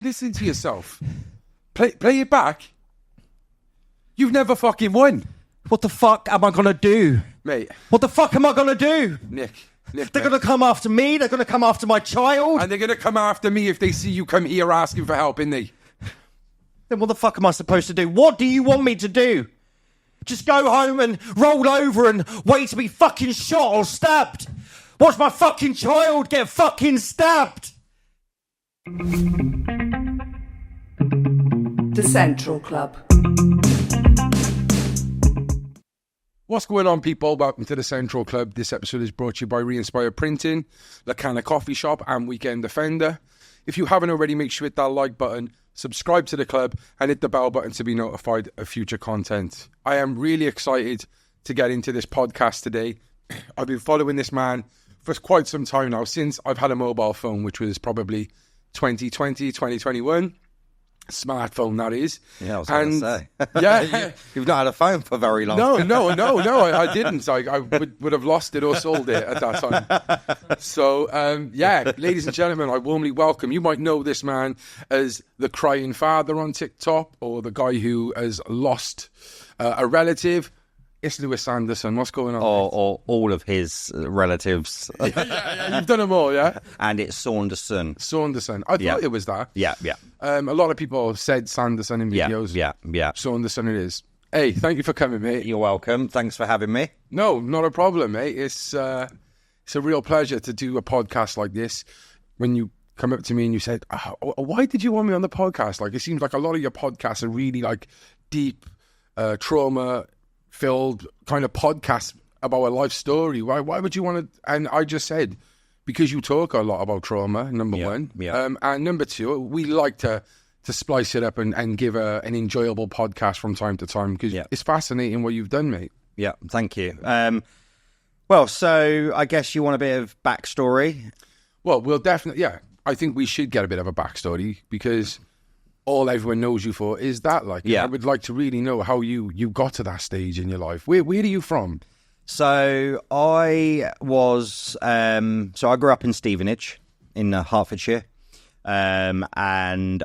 Listen to yourself. Play it back. You've never fucking won. What the fuck am I going to do? Mate. What the fuck am I going to do? Nick, they're going to come after me. They're going to come after my child. And they're going to come after me if they see you come here asking for help, innit? Then what the fuck am I supposed to do? What do you want me to do? Just go home and roll over and wait to be fucking shot or stabbed? Watch my fucking child get fucking stabbed? The Central Club. What's going on, people? Welcome to the Central Club. This episode is brought to you by Re-Inspired Printing, the Canna Coffee Shop and Weekend Defender. If you haven't already, make sure you hit that like button, subscribe to the club and hit the bell button to be notified of future content. I am really excited to get into this podcast today. I've been following this man for quite some time now, since I've had a mobile phone, which was probably 2020, 2021. Smartphone, that is. Yeah, I was going to say. Yeah. You've not had a phone for very long. No, I didn't. I would have lost it or sold it at that time. So, ladies and gentlemen, I warmly welcome. You might know this man as the crying father on TikTok, or the guy who has lost a relative. It's Lewis Saunderson. What's going on? Or all of his relatives. Yeah. You've done them all, yeah? And it's Saunderson. I thought it was that. Yeah. A lot of people said Saunderson in videos. Yeah. Saunderson it is. Hey, thank you for coming, mate. You're welcome. Thanks for having me. No, not a problem, mate. It's a real pleasure to do a podcast like this. When you come up to me and you said, why did you want me on the podcast? Like, it seems like a lot of your podcasts are really like deep, trauma-filled kind of podcasts about a life story. Why would you want to? And I just said, because you talk a lot about trauma, number one. Yeah. And number two, we like to splice it up and give an enjoyable podcast from time to time, because it's fascinating what you've done, mate. Yeah, thank you. Well, so I guess you want a bit of backstory? Well, we'll definitely, I think we should get a bit of a backstory, because all everyone knows you for is that. I would like to really know how you got to that stage in your life. Where are you from? So I was, I grew up in Stevenage in Hertfordshire. And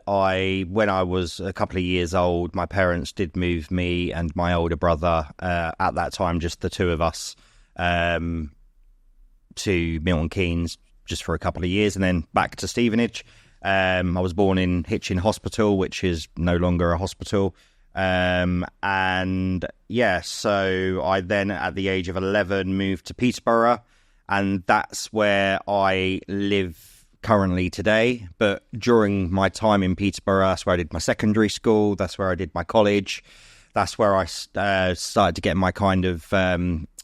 when I was a couple of years old, my parents did move me and my older brother, at that time, just the two of us, to Milton Keynes just for a couple of years, and then back to Stevenage. I was born in Hitchin Hospital, which is no longer a hospital. So I then, at the age of 11, moved to Peterborough, and that's where I live currently today. But during my time in Peterborough, that's where I did my secondary school, that's where I did my college, that's where I started to get my kind of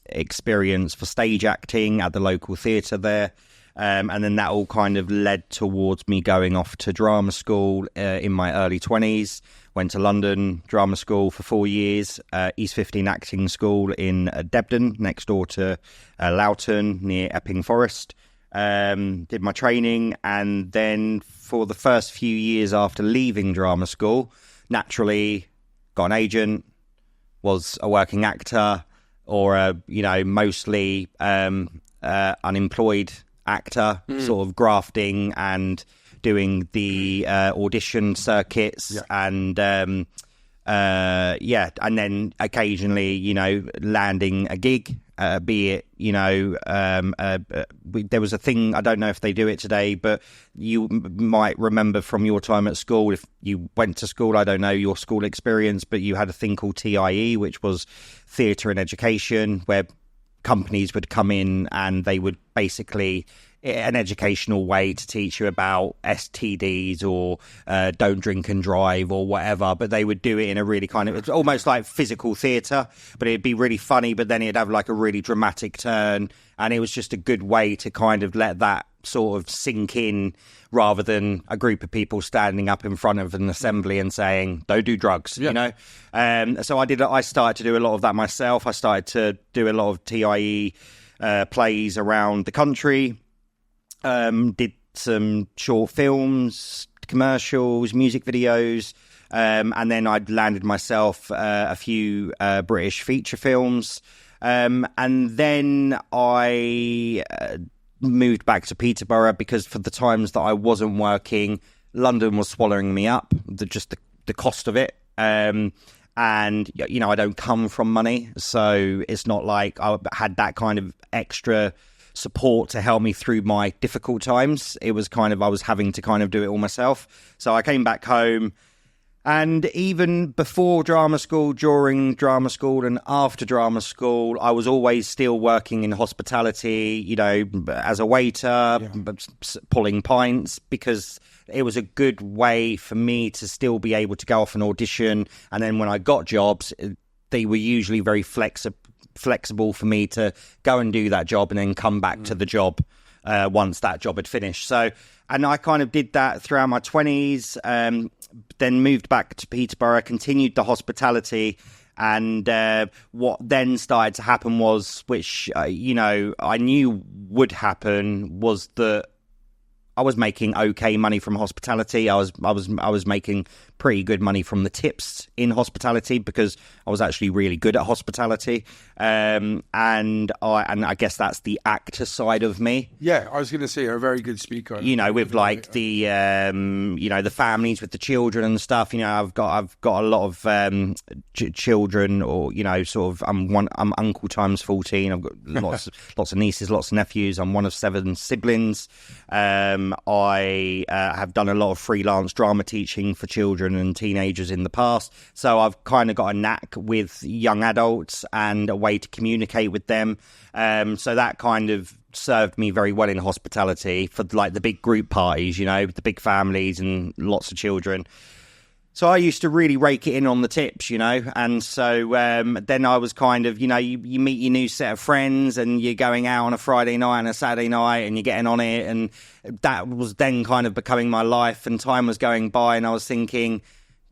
experience for stage acting at the local theatre there. And then that all kind of led towards me going off to drama school in my early 20s. Went to London Drama School for 4 years, East 15 Acting School in Debden, next door to Loughton, near Epping Forest. Did my training, and then for the first few years after leaving drama school, naturally got an agent, was a working actor, or mostly unemployed actor, sort of grafting and doing the audition circuits, and and then occasionally, landing a gig, be it, there was a thing, I don't know if they do it today, but you might remember from your time at school, if you went to school, I don't know your school experience, but you had a thing called TIE, which was Theatre and Education, where companies would come in and they would basically, an educational way to teach you about STDs or don't drink and drive or whatever, but they would do it in a really kind of, it's almost like physical theatre, but it'd be really funny, but then it'd have like a really dramatic turn, and it was just a good way to kind of let that sort of sink in, rather than a group of people standing up in front of an assembly and saying, don't do drugs, So I started to do a lot of that myself. I started to do a lot of TIE plays around the country. Did some short films, commercials, music videos, and then I'd landed myself a few British feature films, and then I moved back to Peterborough, because for the times that I wasn't working, London was swallowing me up, the cost of it. And, you know, I don't come from money, so it's not like I had that kind of extra support to help me through my difficult times. It was kind of, I was having to kind of do it all myself. So I came back home. And even before drama school, during drama school and after drama school, I was always still working in hospitality, you know, as a waiter, pulling pints, because it was a good way for me to still be able to go off and audition. And then when I got jobs, they were usually very flexible for me to go and do that job and then come back to the job once that job had finished. So, and I kind of did that throughout my 20s, then moved back to Peterborough, continued the hospitality. And what then started to happen was, which, you know, I knew would happen, was that I was making okay money from hospitality. I was making pretty good money from the tips in hospitality because I was actually really good at hospitality. And I guess that's the actor side of me. Yeah, I was going to say you're a very good speaker. You know, with like the you know, the families with the children and stuff. You know, I've got a lot of children, or, you know, sort of I'm uncle times 14. I've got lots of nieces, lots of nephews. I'm one of 7 siblings. I have done a lot of freelance drama teaching for children and teenagers in the past, so I've kind of got a knack with young adults and a way to communicate with them. So that kind of served me very well in hospitality for like the big group parties, you know, the big families and lots of children. So I used to really rake it in on the tips, you know, and so then I was kind of, you know, you meet your new set of friends and you're going out on a Friday night and a Saturday night and you're getting on it, and that was then kind of becoming my life, and time was going by and I was thinking,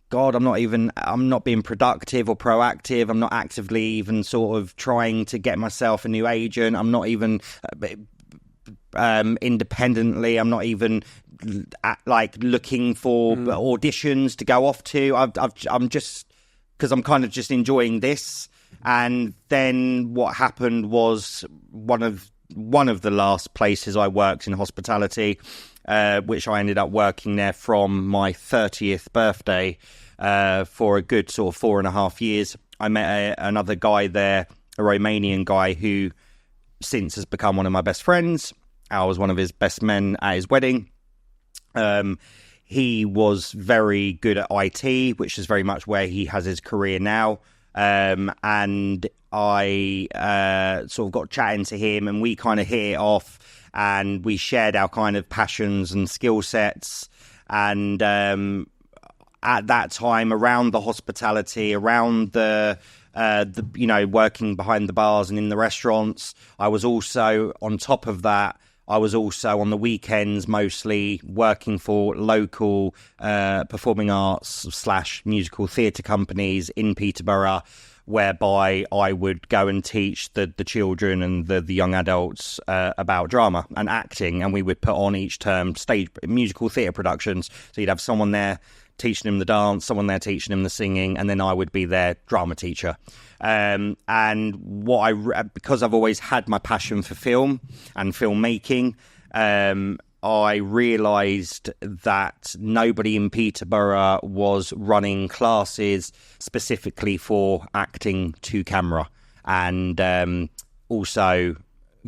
God, I'm not being productive or proactive. I'm not actively even sort of trying to get myself a new agent. I'm not even independently. I'm not even like looking for auditions to go off to. I'm just, because I'm kind of just enjoying this. And then what happened was one of the last places I worked in hospitality, which I ended up working there from my 30th birthday for a good sort of 4.5 years. I met another guy there, a Romanian guy who since has become one of my best friends. I was one of his best men at his wedding. He was very good at IT, which is very much where he has his career now. And I sort of got chatting to him, and we kind of hit it off, and we shared our kind of passions and skill sets. And at that time, around the hospitality, around the you know, working behind the bars and in the restaurants, I was also, on top of that, I was also on the weekends mostly working for local performing arts / musical theatre companies in Peterborough, whereby I would go and teach the children and the young adults about drama and acting, and we would put on each term stage musical theatre productions. So you'd have someone there teaching him the dance, someone there teaching him the singing, and then I would be their drama teacher. And because I've always had my passion for film and filmmaking, I realised that nobody in Peterborough was running classes specifically for acting to camera, and also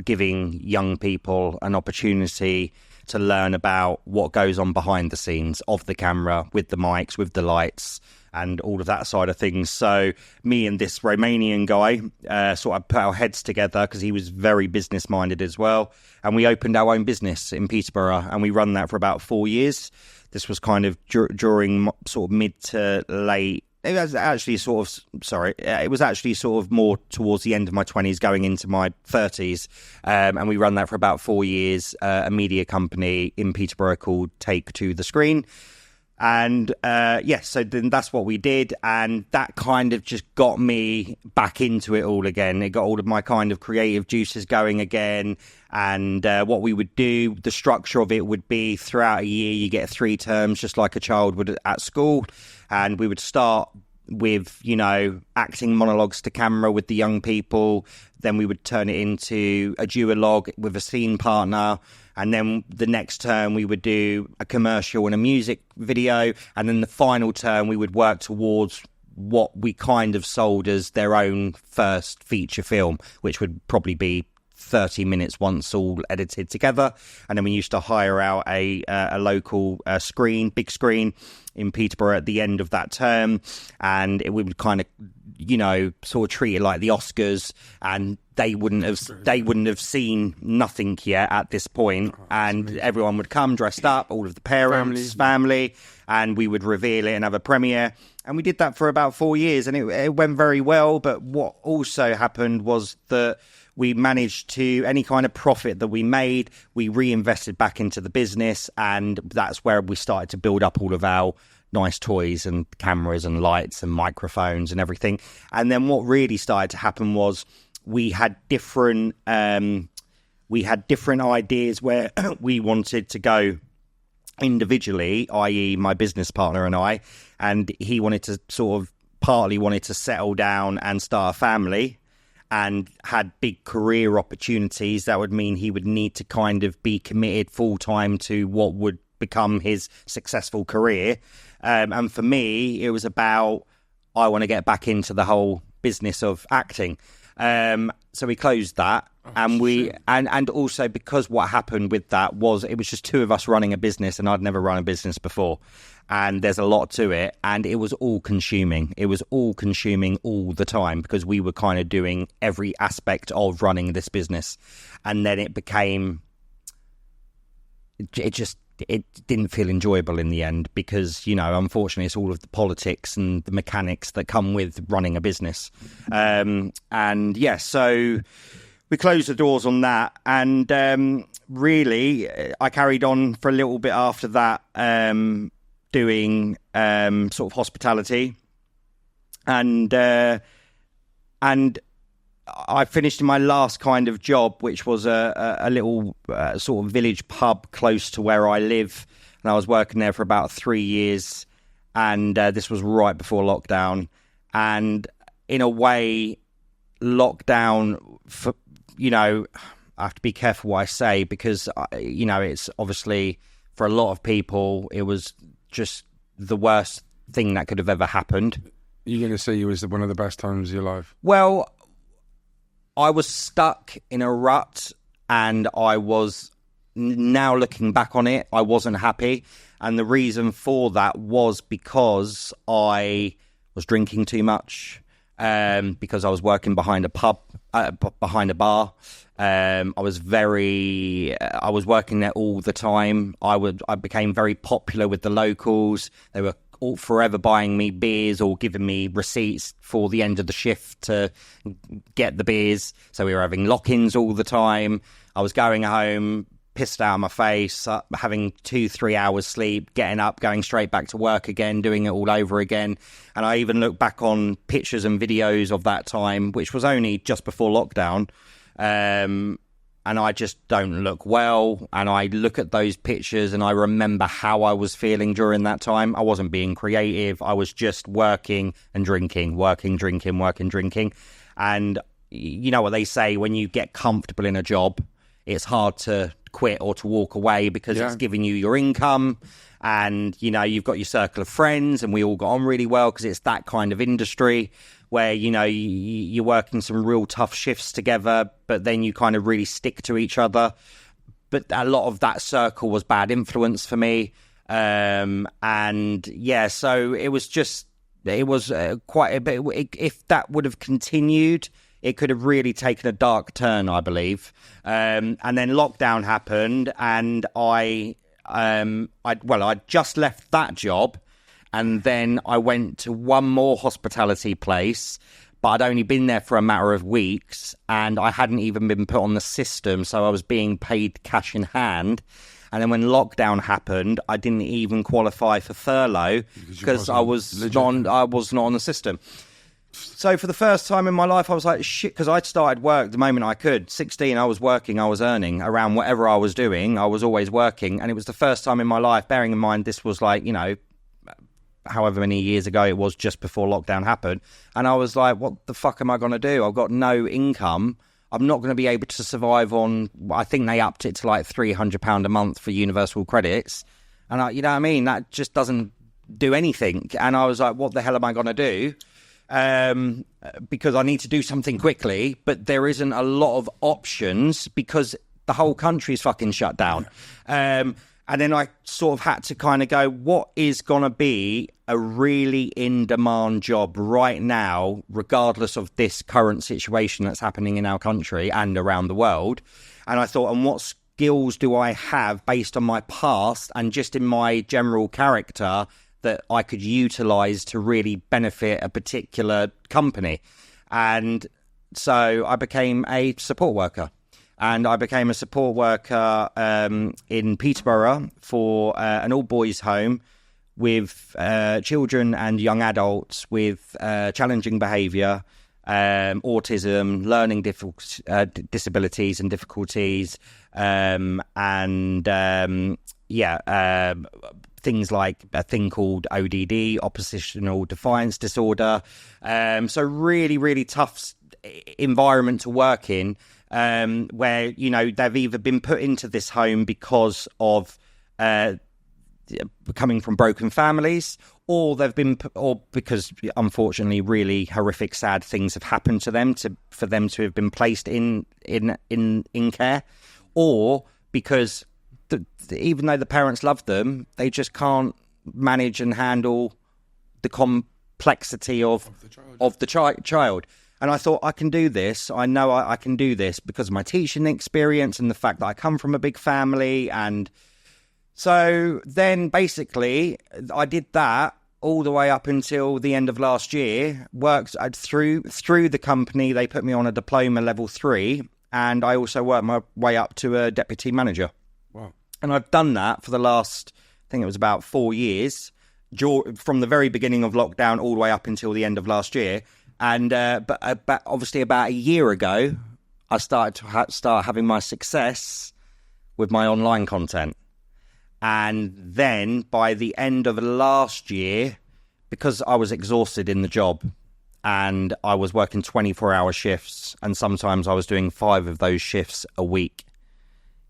giving young people an opportunity to learn about what goes on behind the scenes of the camera, with the mics, with the lights, and all of that side of things. So me and this Romanian guy sort of put our heads together, because he was very business minded as well, and we opened our own business in Peterborough, and we run that for about 4 years. This was kind of during sort of mid to late. It was actually sort of more towards the end of my 20s, going into my 30s. And we run that for about 4 years, a media company in Peterborough called Take to the Screen. And so then that's what we did. And that kind of just got me back into it all again. It got all of my kind of creative juices going again. And what we would do, the structure of it would be throughout a year, you get 3 terms, just like a child would at school. And we would start with, you know, acting monologues to camera with the young people. Then we would turn it into a duologue with a scene partner. And then the next term we would do a commercial and a music video. And then the final term we would work towards what we kind of sold as their own first feature film, which would probably be 30 minutes once all edited together. And then we used to hire out a local big screen in Peterborough at the end of that term, and we would kind of, you know, sort of treat it like the Oscars, and they wouldn't have seen nothing yet at this point, and everyone would come dressed up, all of the parents, family, and we would reveal it and have a premiere. And we did that for about 4 years, and it went very well. But what also happened was that we managed to, any kind of profit that we made, we reinvested back into the business, and that's where we started to build up all of our nice toys and cameras and lights and microphones and everything. And then what really started to happen was we had different ideas where we wanted to go individually, i.e. my business partner and he wanted to settle down and start a family, and had big career opportunities. That would mean he would need to kind of be committed full time to what would become his successful career. And for me, it was about, I want to get back into the whole business of acting. So we closed that. And also because what happened with that was it was just two of us running a business, and I'd never run a business before. And there's a lot to it, and it was all consuming. It was all consuming all the time because we were kind of doing every aspect of running this business. And then it became, it didn't feel enjoyable in the end because, you know, unfortunately it's all of the politics and the mechanics that come with running a business. So we closed the doors on that, and really I carried on for a little bit after that, doing sort of hospitality, and I finished my last kind of job, which was a little sort of village pub close to where I live, and I was working there for about 3 years, and this was right before lockdown. And in a way, lockdown, for, you know, I have to be careful what I say because, you know, it's obviously for a lot of people, it was just the worst thing that could have ever happened. You're going to say it was one of the best times of your life? Well, I was stuck in a rut, and I was, now looking back on it, I wasn't happy. And the reason for that was because I was drinking too much, because I was working behind a bar. I was working there all the time. I became very popular with the locals. They were all forever buying me beers or giving me receipts for the end of the shift to get the beers. So we were having lock-ins all the time. I was going home pissed out of my face, having 2-3 hours sleep, getting up, going straight back to work again, doing it all over again. And I even look back on pictures and videos of that time, which was only just before lockdown, and I just don't look well. And I look at those pictures and I remember how I was feeling during that time. I wasn't being creative. I was just working and drinking, working, drinking, working, drinking. And you know what they say, when you get comfortable in a job, it's hard to quit or to walk away because it's giving you your income, and you know you've got your circle of friends, and we all got on really well because it's that kind of industry where you know you're working some real tough shifts together, but then you kind of really stick to each other. But a lot of that circle was bad influence for me, and yeah, so it was quite a bit. If that would have continued, it could have really taken a dark turn, I believe. And then lockdown happened, and I'd just left that job, and then I went to one more hospitality place, but I'd only been there for a matter of weeks, and I hadn't even been put on the system, so I was being paid cash in hand. And then when lockdown happened, I didn't even qualify for furlough because I was not on the system. So for the first time in my life, I was like, shit, because I'd started work the moment I could. 16, I was working, I was earning around whatever I was doing. I was always working. And it was the first time in my life, bearing in mind this was like, you know, however many years ago it was, just before lockdown happened. And I was like, what the fuck am I going to do? I've got no income. I'm not going to be able to survive on, I think they upped it to like £300 a month for universal credits. And you know what I mean? That just doesn't do anything. And I was like, what the hell am I going to do? Because I need to do something quickly, but there isn't a lot of options because the whole country is fucking shut down. And then I sort of had to kind of go, what is going to be a really in-demand job right now, regardless of this current situation that's happening in our country and around the world? And I thought, and what skills do I have based on my past and just in my general character that I could utilise to really benefit a particular company? And so I became a support worker. And I became a support worker in Peterborough for an all-boys home with children and young adults with challenging behaviour, autism, learning disabilities and difficulties, things like a thing called ODD, oppositional defiance disorder. So really, really tough environment to work in. Where, you know, they've either been put into this home because of coming from broken families, or they've been, or because unfortunately really horrific, sad things have happened to them for them to have been placed in care, or because even though the parents love them, they just can't manage and handle the complexity of the child. And I thought, I can do this. I know I can do this because of my teaching experience and the fact that I come from a big family. And so then basically I did that all the way up until the end of last year. Worked through the company. They put me on a diploma level 3. And I also worked my way up to a deputy manager. Wow. And I've done that for the last, I think it was about 4 years, from the very beginning of lockdown all the way up until the end of last year. And but obviously about a year ago, I started to start having my success with my online content. And then by the end of last year, because I was exhausted in the job and I was working 24-hour shifts and sometimes I was doing 5 of those shifts a week,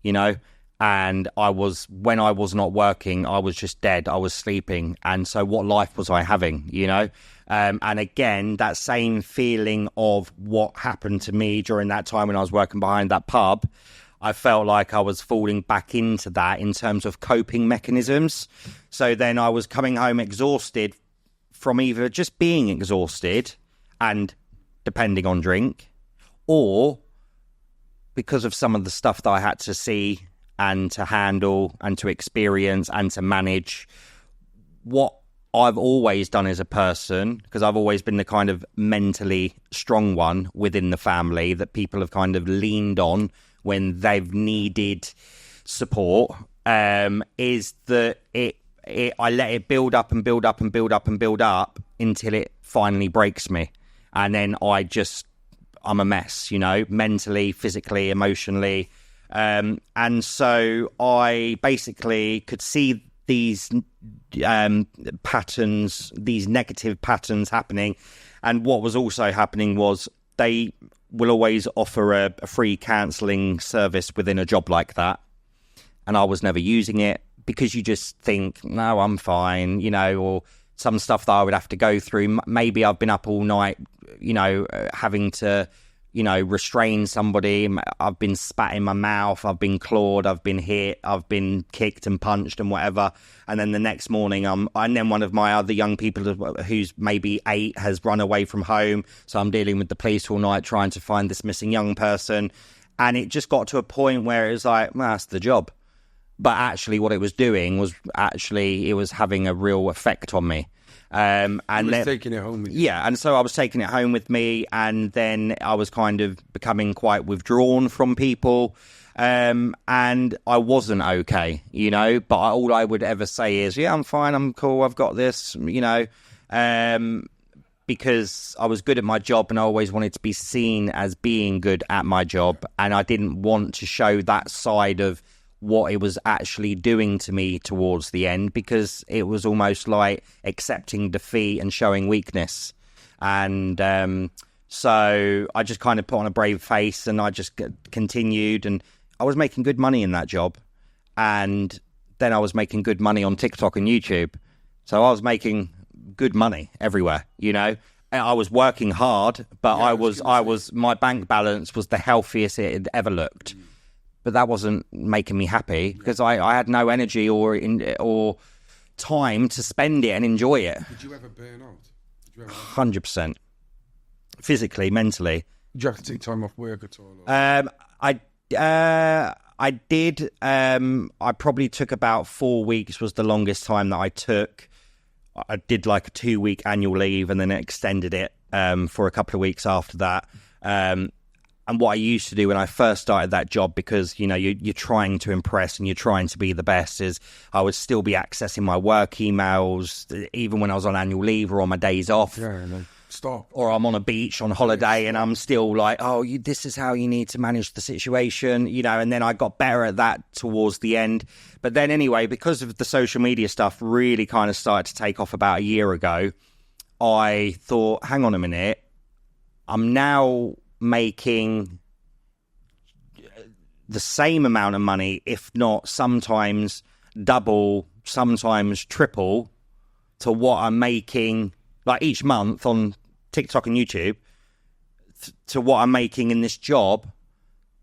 you know, and when I was not working, I was just dead. I was sleeping. And so what life was I having, you know? And again, that same feeling of what happened to me during that time when I was working behind that pub, I felt like I was falling back into that in terms of coping mechanisms. So then I was coming home exhausted from either just being exhausted and depending on drink, or because of some of the stuff that I had to see and to handle and to experience and to manage. What I've always done as a person, because I've always been the kind of mentally strong one within the family that people have kind of leaned on when they've needed support, is that I let it build up and build up and build up and build up until it finally breaks me. And then I'm a mess, you know, mentally, physically, emotionally. And so I basically could see these patterns, these negative patterns happening. And what was also happening was they will always offer a free counselling service within a job like that. And I was never using it because you just think, no, I'm fine, you know, or some stuff that I would have to go through. Maybe I've been up all night, you know, having to, you know, restrain somebody. I've been spat in my mouth, I've been clawed, I've been hit, I've been kicked and punched and whatever. And then the next morning, and then one of my other young people who's maybe 8 has run away from home. So I'm dealing with the police all night trying to find this missing young person. And it just got to a point where it was like, well, that's the job. But actually what it was doing was it was having a real effect on me. And then taking it home with you. Yeah, and so I was taking it home with me, and then I was kind of becoming quite withdrawn from people, and I wasn't okay, you know, but all I would ever say is, yeah, I'm fine, I'm cool, I've got this, you know, because I was good at my job and I always wanted to be seen as being good at my job, and I didn't want to show that side of what it was actually doing to me towards the end, because it was almost like accepting defeat and showing weakness. And So I just kind of put on a brave face and I just continued, and I was making good money in that job. And then I was making good money on TikTok and YouTube. So I was making good money everywhere, you know. I was working hard, but my bank balance was the healthiest it had ever looked. But that wasn't making me happy because I had no energy or time to spend it and enjoy it. Did you ever burn out? 100%. Physically, mentally. Did you have to take time off work at all? I did. I probably took about 4 weeks was the longest time that I took. I did like a 2-week annual leave and then extended it for a couple of weeks after that. And what I used to do when I first started that job, because, you know, you're trying to impress and you're trying to be the best, is I would still be accessing my work emails, even when I was on annual leave or on my days off. Yeah, and then stop. Or I'm on a beach on holiday and I'm still like, this is how you need to manage the situation, you know, and then I got better at that towards the end. But then anyway, because of the social media stuff really kind of started to take off about a year ago, I thought, hang on a minute, I'm now making the same amount of money, if not sometimes double, sometimes triple to what I'm making like each month on TikTok and YouTube to what I'm making in this job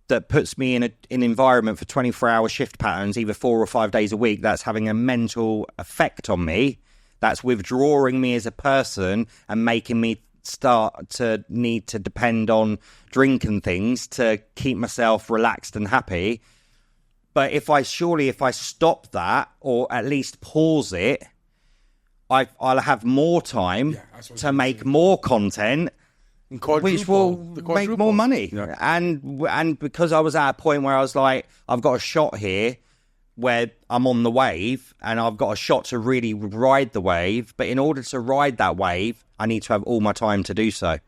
that puts me in an environment for 24-hour shift patterns, either 4 or 5 days a week. That's having a mental effect on me. That's withdrawing me as a person and making me start to need to depend on drink and things to keep myself relaxed and happy. But if I stop that, or at least pause it, I'll have more time to make more content, which will make more money. Yeah. And because I was at a point where I was like, I've got a shot here where I'm on the wave and I've got a shot to really ride the wave. But in order to ride that wave, I need to have all my time to do so.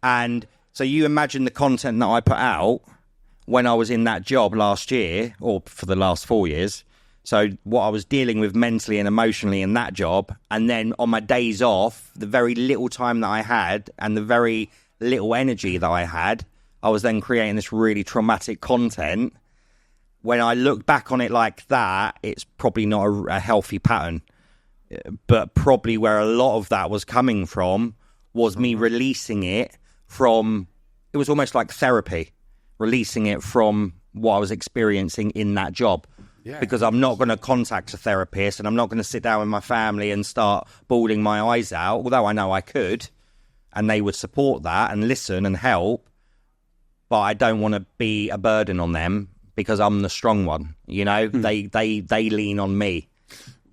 And so you imagine the content that I put out when I was in that job last year, or for the last 4 years. So what I was dealing with mentally and emotionally in that job, and then on my days off, the very little time that I had and the very little energy that I had, I was then creating this really traumatic content. When I look back on it like that, it's probably not a healthy pattern. But probably where a lot of that was coming from was me releasing it from, it was almost like therapy, releasing it from what I was experiencing in that job. Yeah. Because I'm not going to contact a therapist and I'm not going to sit down with my family and start bawling my eyes out, although I know I could, and they would support that and listen and help. But I don't want to be a burden on them because I'm the strong one, you know? They lean on me.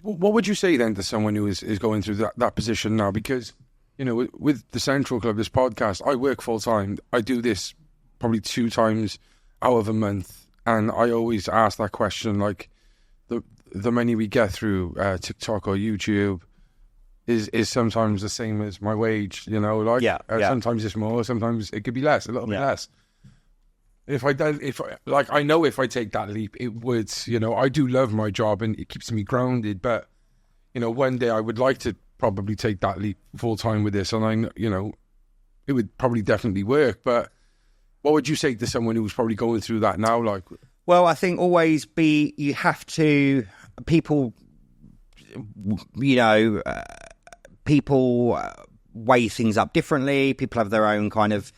What would you say then to someone who is going through that position now? Because, you know, with the Central Club, this podcast, I work full time. I do this probably 2 times out of a month. And I always ask that question, like, the money we get through TikTok or YouTube is sometimes the same as my wage, you know? Like, sometimes it's more, sometimes it could be less, a little bit less. I know if I take that leap, it would, you know, I do love my job and it keeps me grounded, but, you know, one day I would like to probably take that leap full time with this, and you know, it would probably definitely work, but what would you say to someone who's probably going through that now? Like, well, I think you have to, people, you know, people weigh things up differently. People have their own kind of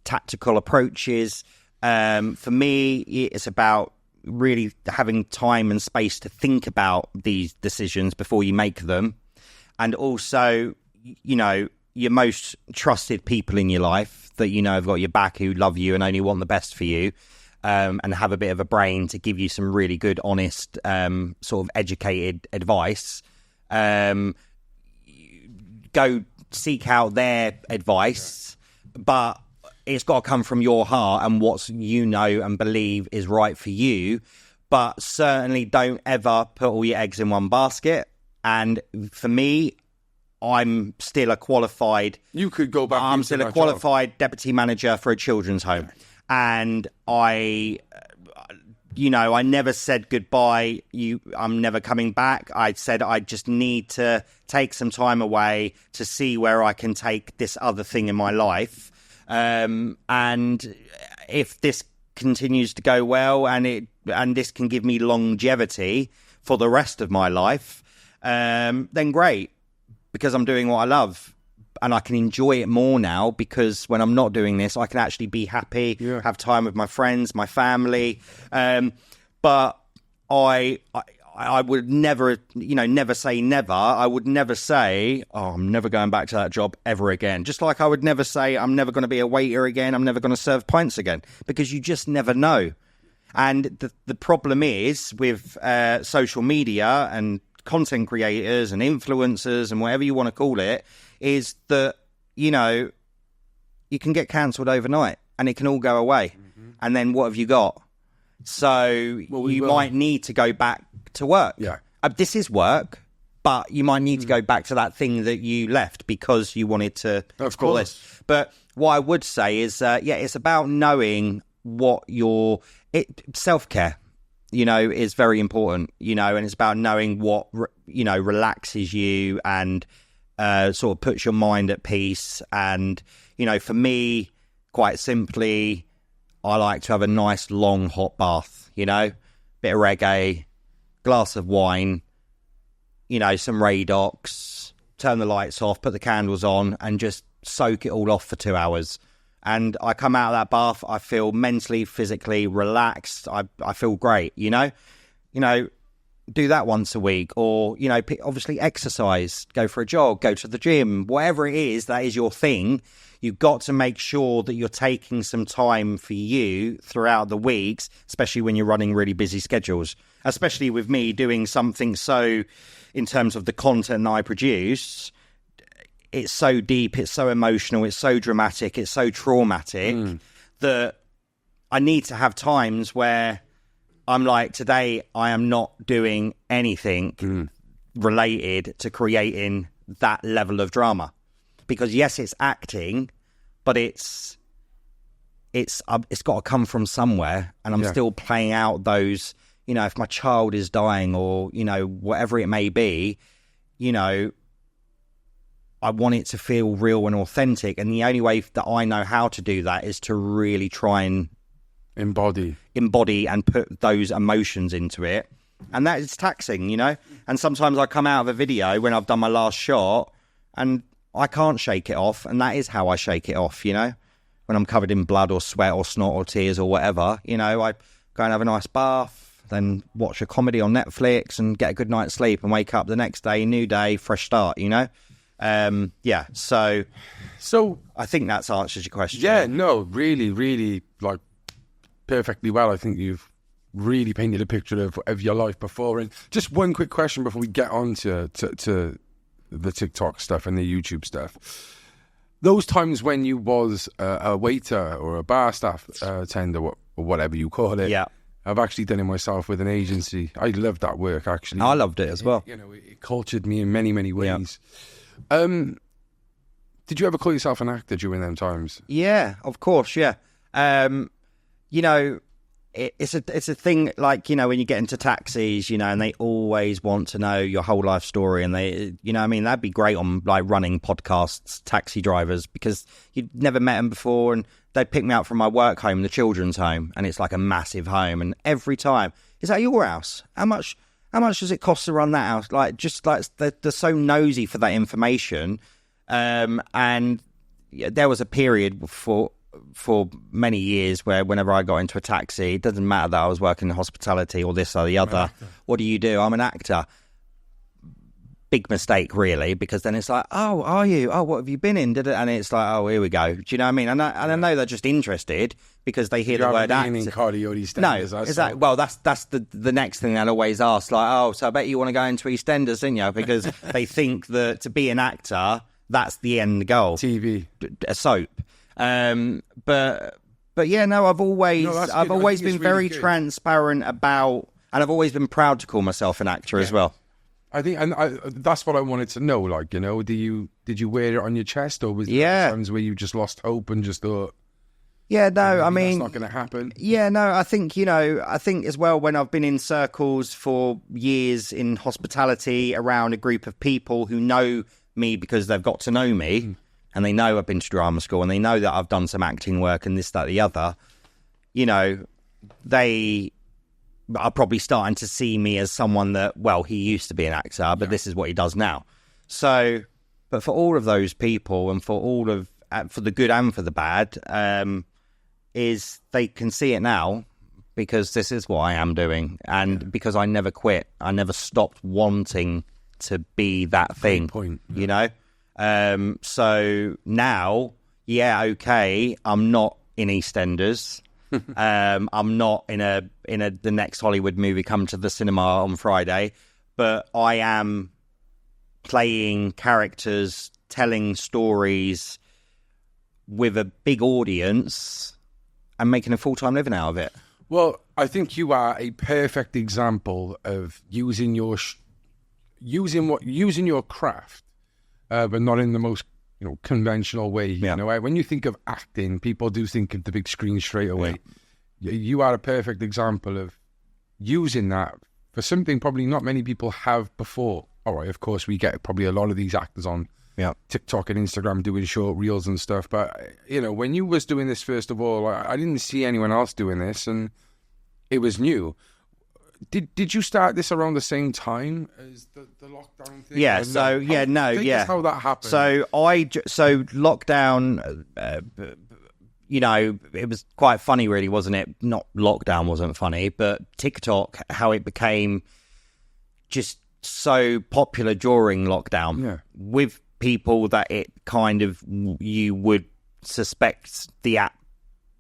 tactical approaches. For me, it's about really having time and space to think about these decisions before you make them. And also, you know, your most trusted people in your life that you know have got your back, who love you and only want the best for you, and have a bit of a brain to give you some really good, honest, sort of educated advice. Go seek out their advice, but it's got to come from your heart and what you know and believe is right for you. But certainly don't ever put all your eggs in one basket. And for me, I'm still a qualified... You could go back... I'm still a qualified deputy manager for a children's home. And I never said goodbye. I'm never coming back. I said I just need to take some time away to see where I can take this other thing in my life. And if this continues to go well and this can give me longevity for the rest of my life, then great, because I'm doing what I love. And I can enjoy it more now, because when I'm not doing this, I can actually be happy, have time with my friends, my family. But I would never, never say never. I would never say, oh, I'm never going back to that job ever again. Just like I would never say I'm never going to be a waiter again. I'm never going to serve pints again, because you just never know. And the problem is with social media and content creators and influencers and whatever you want to call it, is that, you can get cancelled overnight and it can all go away. Mm-hmm. And then what have you got? So you might need to go back to work. Yeah. This is work, but you might need to go back to that thing that you left because you wanted to. Of course. This. But what I would say is, it's about knowing what self-care, is very important, and it's about knowing what, relaxes you and sort of puts your mind at peace. And, for me, quite simply, I like to have a nice long hot bath, bit of reggae, glass of wine, some Radox, turn the lights off, put the candles on and just soak it all off for 2 hours. And I come out of that bath, I feel mentally, physically relaxed. I feel great, do that once a week, or, obviously exercise, go for a jog, go to the gym, whatever it is, that is your thing. You've got to make sure that you're taking some time for you throughout the weeks, especially when you're running really busy schedules, especially with me doing something so, in terms of the content that I produce, it's so deep, it's so emotional, it's so dramatic, it's so traumatic that I need to have times where I'm like, today I am not doing anything related to creating that level of drama. Because yes, it's acting, but it's got to come from somewhere, and I'm still playing out those, if my child is dying or, whatever it may be, I want it to feel real and authentic. And the only way that I know how to do that is to really try and embody and put those emotions into it. And that is taxing, And sometimes I come out of a video when I've done my last shot and I can't shake it off. And that is how I shake it off, when I'm covered in blood or sweat or snot or tears or whatever, I go and have a nice bath, then watch a comedy on Netflix and get a good night's sleep and wake up the next day, new day, fresh start, So I think that's answers your question. Yeah, no, really, really, perfectly well. I think you've really painted a picture of your life before. And just one quick question before we get on to the TikTok stuff and the YouTube stuff. Those times when you was a waiter or a bar staff tender or whatever you call it. Yeah. I've actually done it myself with an agency. I loved that work, actually. I loved it as well. It cultured me in many, many ways. Yeah. Did you ever call yourself an actor during them times? Yeah, of course, yeah. It's a thing, when you get into taxis, and they always want to know your whole life story, and they, that'd be great on running podcasts, taxi drivers, because you'd never met them before, and they'd pick me up from my work home, the children's home, and it's like a massive home, and every time, is that your house? How much does it cost to run that house? They're so nosy for that information, and there was a period for many years where whenever I got into a taxi, it doesn't matter that I was working in hospitality or this or the other. What do you do? I'm an actor. Big mistake, really, because then it's like, oh, are you? Oh, what have you been in? And it's like, oh, here we go. Do you know what I mean? And I know they're just interested because they hear the word actor. In EastEnders, no, exactly. Well, that's the next thing they'll always ask. Oh, so I bet you want to go into EastEnders, didn't you? Because they think that to be an actor, that's the end goal. TV, a soap. But yeah, no, I've always been very transparent about, and I've always been proud to call myself an actor as well. I think, and that's what I wanted to know. Did you wear it on your chest, or was there times where you just lost hope and just thought, yeah, no, I mean, that's not going to happen? Yeah, no, I think as well, when I've been in circles for years in hospitality around a group of people who know me because they've got to know me. and they know I've been to drama school, and they know that I've done some acting work and this, that, the other, you know, they are probably starting to see me as someone that, well, he used to be an actor, but this is what he does now. So, but for all of those people, and for all of, for the good and for the bad, is they can see it now, because this is what I am doing, and because I never quit, I never stopped wanting to be that thing. You know. So now, okay, I'm not in EastEnders. I'm not in the next Hollywood movie come to the cinema on Friday, but I am playing characters, telling stories with a big audience, and making a full-time living out of it. Well, I think you are a perfect example of using your craft, but not in the most conventional way. You know, when you think of acting, people do think of the big screen straight away. You are a perfect example of using that for something probably not many people have before. All right, of course, we get probably a lot of these actors on TikTok and Instagram doing short reels and stuff. But, when you was doing this, first of all, I didn't see anyone else doing this, and it was new. Did you start this around the same time as the lockdown thing? Yeah, so, How that happened. So, lockdown, it was quite funny, really, wasn't it? Not lockdown wasn't funny, but TikTok, how it became just so popular during lockdown with people that it kind of, you would suspect the app,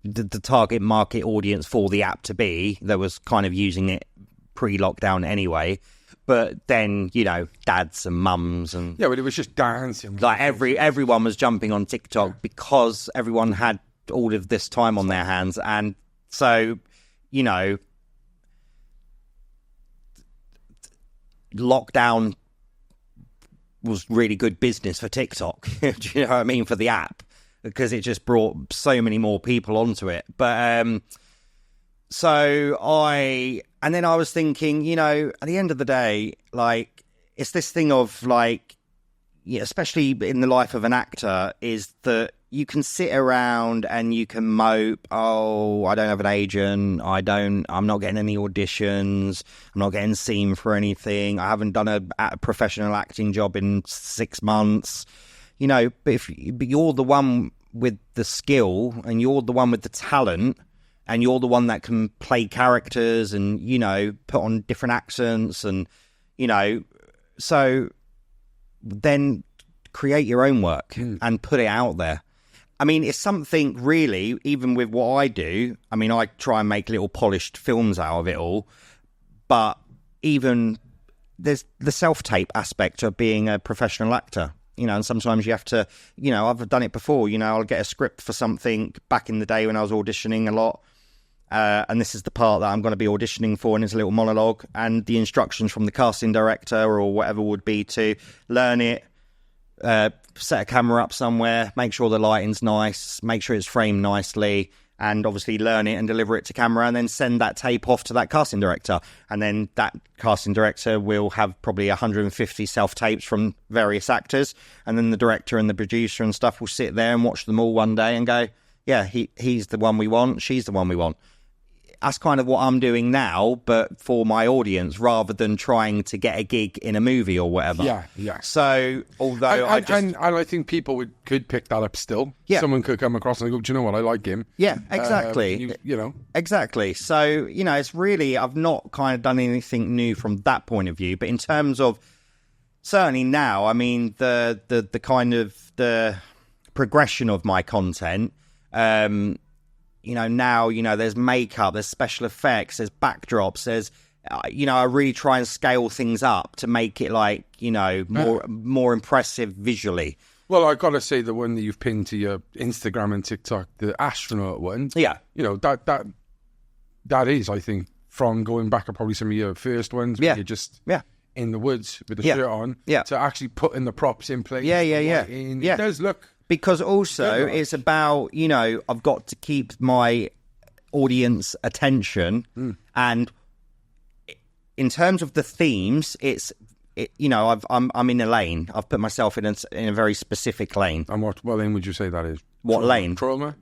the target market audience for the app to be, that was kind of using it pre-lockdown anyway. But then, dads and mums and... Yeah, but it was just dancing. Like everyone was jumping on TikTok because everyone had all of this time on their hands. And so, lockdown was really good business for TikTok. Do you know what I mean? For the app, because it just brought so many more people onto it. But and then I was thinking, at the end of the day, like, it's this thing of like, especially in the life of an actor, is that you can sit around and you can mope, oh, I don't have an agent, I'm not getting any auditions, I'm not getting seen for anything, I haven't done a professional acting job in 6 months, but you're the one with the skill, and you're the one with the talent, and you're the one that can play characters and, put on different accents and, so then create your own work and put it out there. I mean, it's something really, even with what I do, I mean, I try and make little polished films out of it all, but even there's the self-tape aspect of being a professional actor, and sometimes you have to, I've done it before, I'll get a script for something back in the day when I was auditioning a lot, and this is the part that I'm going to be auditioning for, and it's a little monologue, and the instructions from the casting director or whatever would be to learn it, set a camera up somewhere, make sure the lighting's nice, make sure it's framed nicely, and obviously learn it and deliver it to camera, and then send that tape off to that casting director. And then that casting director will have probably 150 self-tapes from various actors, and then the director and the producer and stuff will sit there and watch them all one day and go, yeah, he's the one we want, she's the one we want. That's kind of what I'm doing now, but for my audience, rather than trying to get a gig in a movie or whatever. Yeah. So, although and I think people could pick that up still. Yeah. Someone could come across and go, do you know what, I like him. Yeah, exactly. Exactly. So, it's really, I've not kind of done anything new from that point of view. But in terms of, certainly now, I mean, the kind of the progression of my content, now, there's makeup, there's special effects, there's backdrops, there's, I really try and scale things up to make it like, more impressive visually. Well, I got to say, the one that you've pinned to your Instagram and TikTok, the astronaut one. Yeah. That is, I think, from going back to probably some of your first ones. Where you're just in the woods with the shirt on. Yeah. To actually putting the props in place. Yeah. It does look... Because also it's about, I've got to keep my audience attention. And in terms of the themes, it's I'm in a lane. I've put myself in a very specific lane. And what lane would you say that is? What lane? Trauma?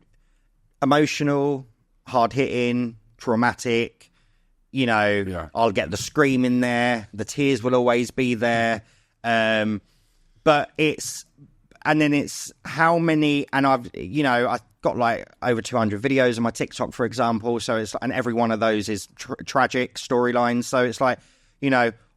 Emotional, hard-hitting, traumatic. I'll get the scream in there. The tears will always be there. But it's how many, and I've got like over 200 videos on my TikTok, for example. So and every one of those is tragic storylines. So it's like,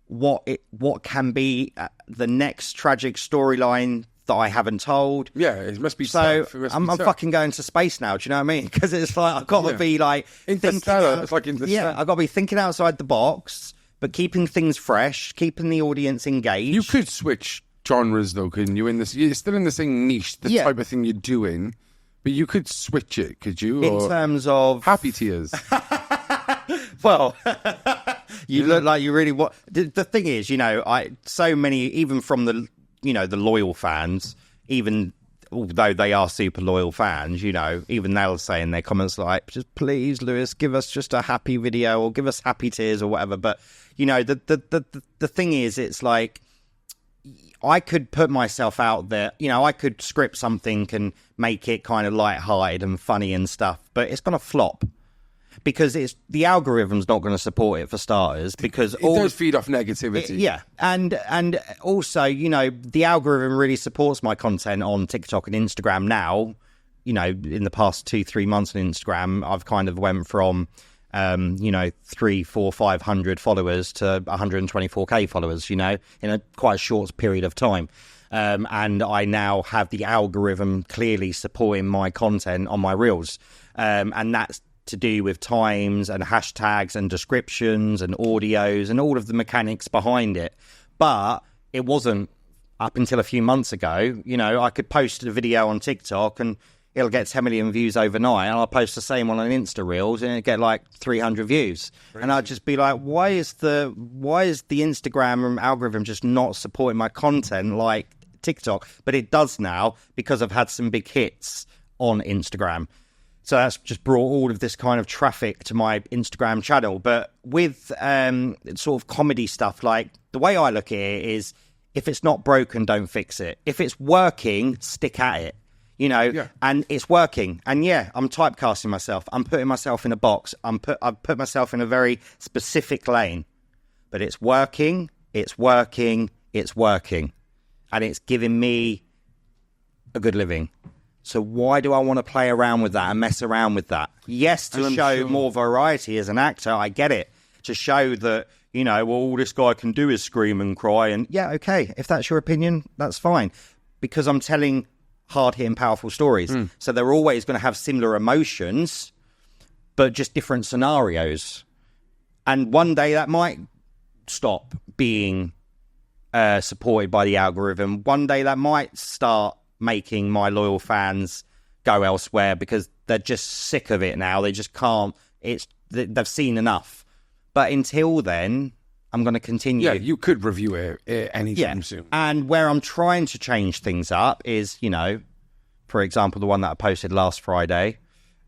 what can be the next tragic storyline that I haven't told. Yeah, it must be so. Tough. I'm fucking going to space now. Do you know what I mean? Because it's like I've got to be like Interstellar. It's like Interstellar. Yeah, I've got to be thinking outside the box, but keeping things fresh, keeping the audience engaged. You could switch genres though, couldn't you? You're still in the same niche, the type of thing you're doing, but you could switch it, could you? In terms of happy tears. Well, you look like you really want. The thing is, so many, even from the loyal fans, even although they are super loyal fans, even they'll say in their comments like, just please, Lewis, give us just a happy video or give us happy tears or whatever. But, the thing is, it's like, I could put myself out there, I could script something and make it kind of light-hearted and funny and stuff, but it's going to flop. Because the algorithm's not going to support it for starters. Because it does feed off negativity. and also, the algorithm really supports my content on TikTok and Instagram now. In the past 2-3 months on Instagram, I've kind of went from 300, 400, 500 followers to 124k followers. In a quite a short period of time. And I now have the algorithm clearly supporting my content on my reels, and that's to do with times and hashtags and descriptions and audios and all of the mechanics behind it. But it wasn't up until a few months ago. I could post a video on TikTok and it'll get 10 million views overnight, and I'll post the same one on Insta Reels and it'll get like 300 views. Crazy. And I'd just be like, why is the Instagram algorithm just not supporting my content like TikTok? But it does now, because I've had some big hits on Instagram. So that's just brought all of this kind of traffic to my Instagram channel. But with sort of comedy stuff, like the way I look at it is, if it's not broken, don't fix it. If it's working, stick at it, and it's working. And I'm typecasting myself. I'm putting myself in a box. I've put myself in a very specific lane, but it's working. It's working. It's working. And it's giving me a good living. So why do I want to play around with that and mess around with that? Yes, to show more variety as an actor, I get it. To show that, all this guy can do is scream and cry. And okay, if that's your opinion, that's fine. Because I'm telling hard-hitting, powerful stories. So they're always going to have similar emotions, but just different scenarios. And one day that might stop being supported by the algorithm. One day that might start making my loyal fans go elsewhere because they're just sick of it now. They just can't. They've seen enough. But until then, I'm going to continue. Yeah, you could review it anytime soon. And where I'm trying to change things up is, for example, the one that I posted last Friday,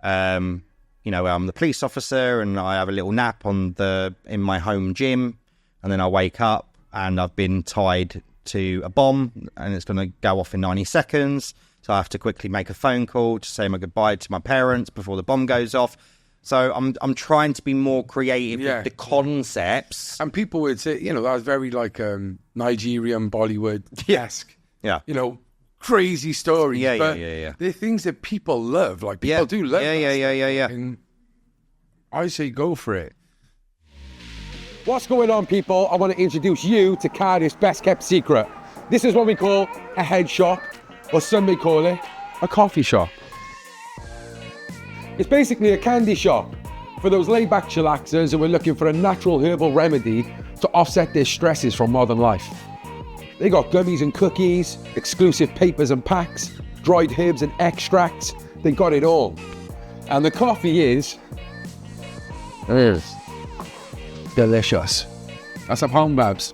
where I'm the police officer and I have a little nap in my home gym, and then I wake up and I've been tied to a bomb and it's going to go off in 90 seconds. So I have to quickly make a phone call to say my goodbye to my parents before the bomb goes off. So I'm trying to be more creative with the concepts. And people would say, that was very like Nigerian Bollywood-esque. Yeah. Crazy stories. Yeah. They're things that people love. Like, people do love that. Yeah. And I say go for it. What's going on, people? I want to introduce you to Cardiff's best kept secret. This is what we call a head shop, or some may call it a coffee shop. It's basically a candy shop for those laid-back chillaxers who are looking for a natural herbal remedy to offset their stresses from modern life. They got gummies and cookies, exclusive papers and packs, dried herbs and extracts. They got it all. And the coffee is delicious. That's a pound, Babs.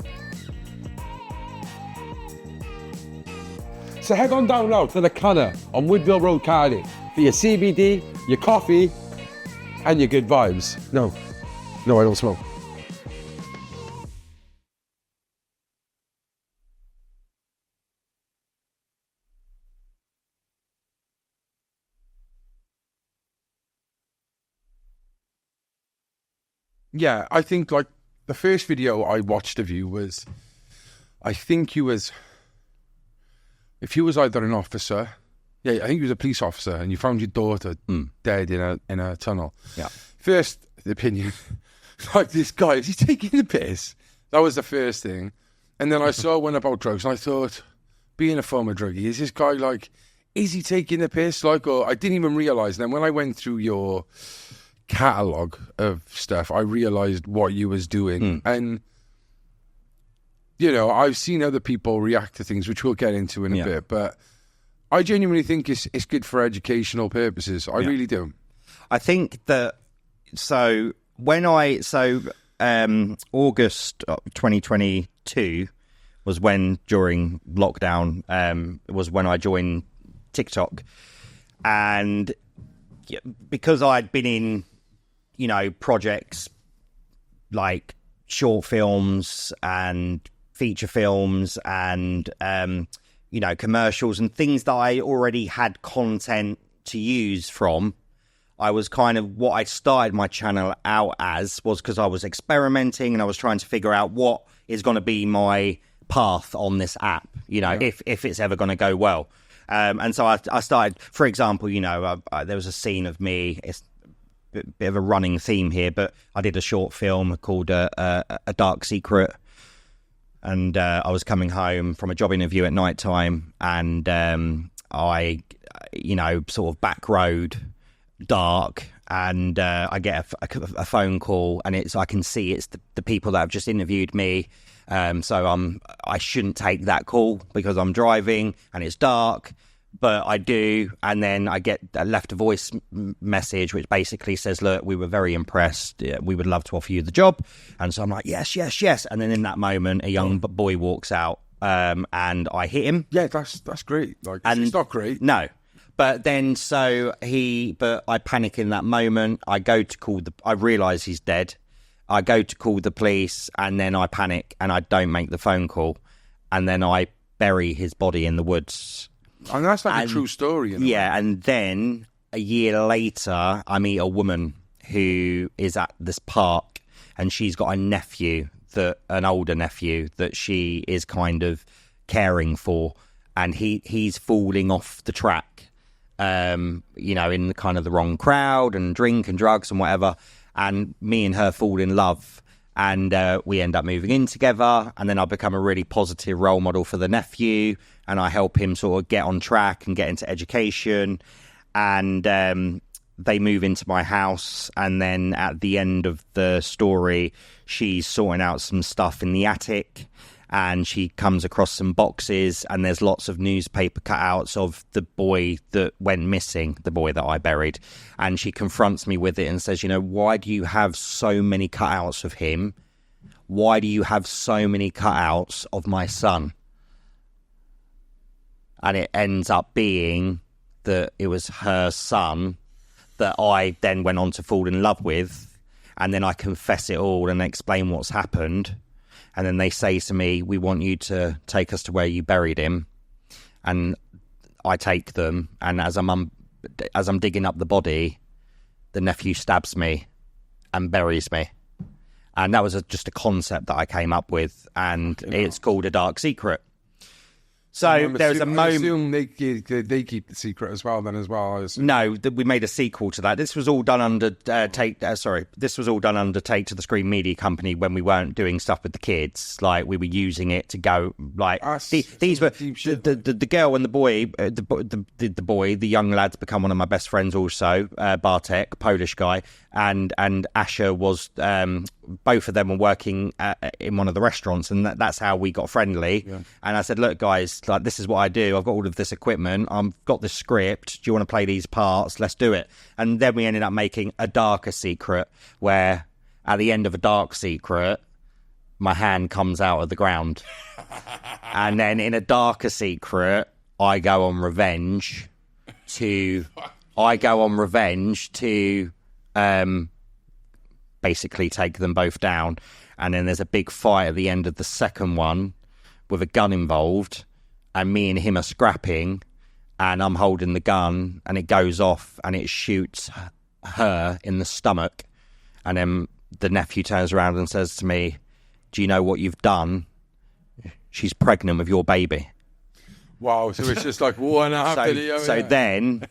So head on down now to the Canner on Woodville Road, Cardiff, for your CBD, your coffee, and your good vibes. No, I don't smoke. Yeah, I think like the first video I watched of you was, I think you was, if you was either an officer, yeah, I think you was a police officer, and you found your daughter dead in a tunnel. Yeah. First opinion, like, this guy, is he taking the piss? That was the first thing. And then I saw one about drugs, and I thought, being a former druggie, is this guy like, is he taking the piss? Like, or I didn't even realise. And then when I went through your catalogue of stuff, I realised what you was doing. And, you know, I've seen other people react to things, which we'll get into in a bit, but I genuinely think it's good for educational purposes. I really do. I think that, August 2022 was when, during lockdown, was when I joined TikTok. And because I'd been in, you know, projects like short films and feature films and, you know, commercials and things that I already had content to use from, I was kind of, what I started my channel out as was because I was experimenting and I was trying to figure out what is going to be my path on this app, you know, if it's ever going to go well. And so I started, for example, you know, there was a scene of me, it's a bit of a running theme here, but I did a short film called A Dark Secret. And I was coming home from a job interview at night time, and I, you know, sort of back road, dark, and I get a phone call, and I can see it's the people that have just interviewed me. So I shouldn't take that call because I'm driving and it's dark, but I do. And then I left a voice message which basically says, look, we were very impressed. We would love to offer you the job. And so I'm like, yes, yes, yes. And then in that moment, a young boy walks out, and I hit him. Yeah, that's great. Like, and it's not great. No. But then, but I panic in that moment. I go to I realise he's dead. I go to call the police, and then I panic and I don't make the phone call. And then I bury his body in the woods. And that's like a true story. You know? Yeah, and then a year later, I meet a woman who is at this park, and she's got an older nephew that she is kind of caring for, and he's falling off the track, you know, in kind of the wrong crowd and drink and drugs and whatever. And me and her fall in love, and we end up moving in together, and then I become a really positive role model for the nephew, and I help him sort of get on track and get into education, and they move into my house, and then at the end of the story, she's sorting out some stuff in the attic, and she comes across some boxes, and there's lots of newspaper cutouts of the boy that went missing, the boy that I buried. And she confronts me with it and says, you know, why do you have so many cutouts of him? Why do you have so many cutouts of my son? And it ends up being that it was her son that I then went on to fall in love with. And then I confess it all and explain what's happened. And then they say to me, we want you to take us to where you buried him. And I take them. And as I'm digging up the body, the nephew stabs me and buries me. And that was just a concept that I came up with. And it's called A Dark Secret. So there's a moment. I assume they keep the secret as well. No, we made a sequel to that. This was all done under This was all done under Take to the Screen Media Company when we weren't doing stuff with the kids. Like, we were using it to go like these were the girl and the boy. The young lad's become one of my best friends. Also, Bartek, Polish guy, and Asher was. Both of them were working in one of the restaurants, and that's how we got friendly. Yeah. And I said, look, guys, like, this is what I do. I've got all of this equipment. I've got this script. Do you want to play these parts? Let's do it. And then we ended up making A Darker Secret, where at the end of A Dark Secret, my hand comes out of the ground. And then in A Darker Secret, I go on revenge to basically take them both down. And then there's a big fight at the end of the second one with a gun involved, and me and him are scrapping, and I'm holding the gun, and it goes off and it shoots her in the stomach, and then the nephew turns around and says to me, "Do you know what you've done? She's pregnant with your baby." Wow, so it's just like one after the other. So then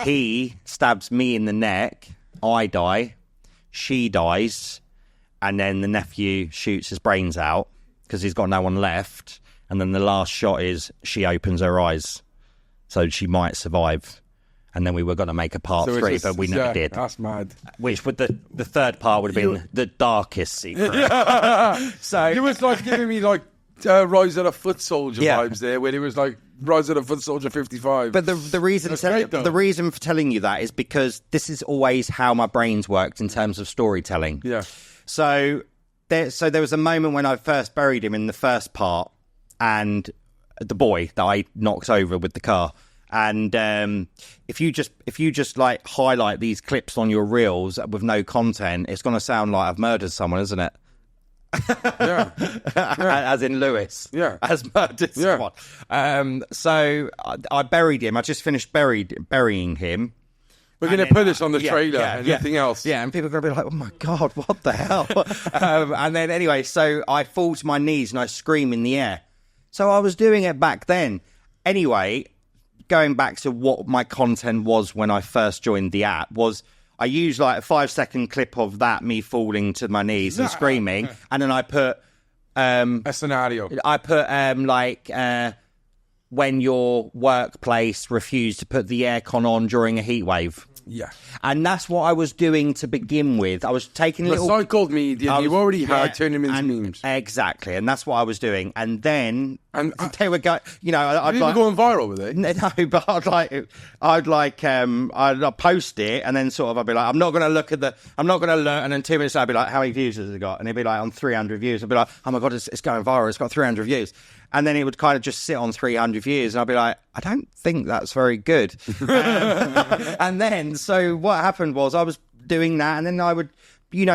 he stabs me in the neck, I die, she dies, and then the nephew shoots his brains out because he's got no one left. And then the last shot is she opens her eyes, so she might survive. And then we were going to make a part 3, but we never did. That's mad. Which would the third part would have been the darkest secret. So it was like giving me like Rise of the Foot Soldier vibes there, when it was like Rise of the Foot Soldier 55. But the reason for telling you that is because this is always how my brain's worked in terms of storytelling. Yeah. So there was a moment when I first buried him in the first part, and the boy that I knocked over with the car. And if you just like highlight these clips on your reels with no content, it's going to sound like I've murdered someone, isn't it? Yeah. As in Lewis. Yeah. Has murdered someone. So I buried him. I just finished burying him. We're going to put this on the trailer and anything else. Yeah, and people are going to be like, "Oh my God, what the hell?" And then anyway, so I fall to my knees and I scream in the air. So I was doing it back then. Anyway, going back to what my content was when I first joined the app, was I used like a 5-second clip of that, me falling to my knees and screaming, and then I put a scenario. I put when your workplace refused to put the aircon on during a heat wave. Yeah. And that's what I was doing to begin with. I was taking little... Recycled media. You already had turning them into memes. Exactly. And that's what I was doing. And then they would go... You know, I'd like... going viral with it? No, but I'd post it, and then sort of I'd be like, I'm not going to look at the... I'm not going to learn. And then 2 minutes I'd be like, how many views has it got? And it'd be like, on 300 views. I'd be like, oh my God, it's going viral. It's got 300 views. And then it would kind of just sit on 300 views. And I'd be like, I don't think that's very good. And then, so what happened was I was doing that. And then I would,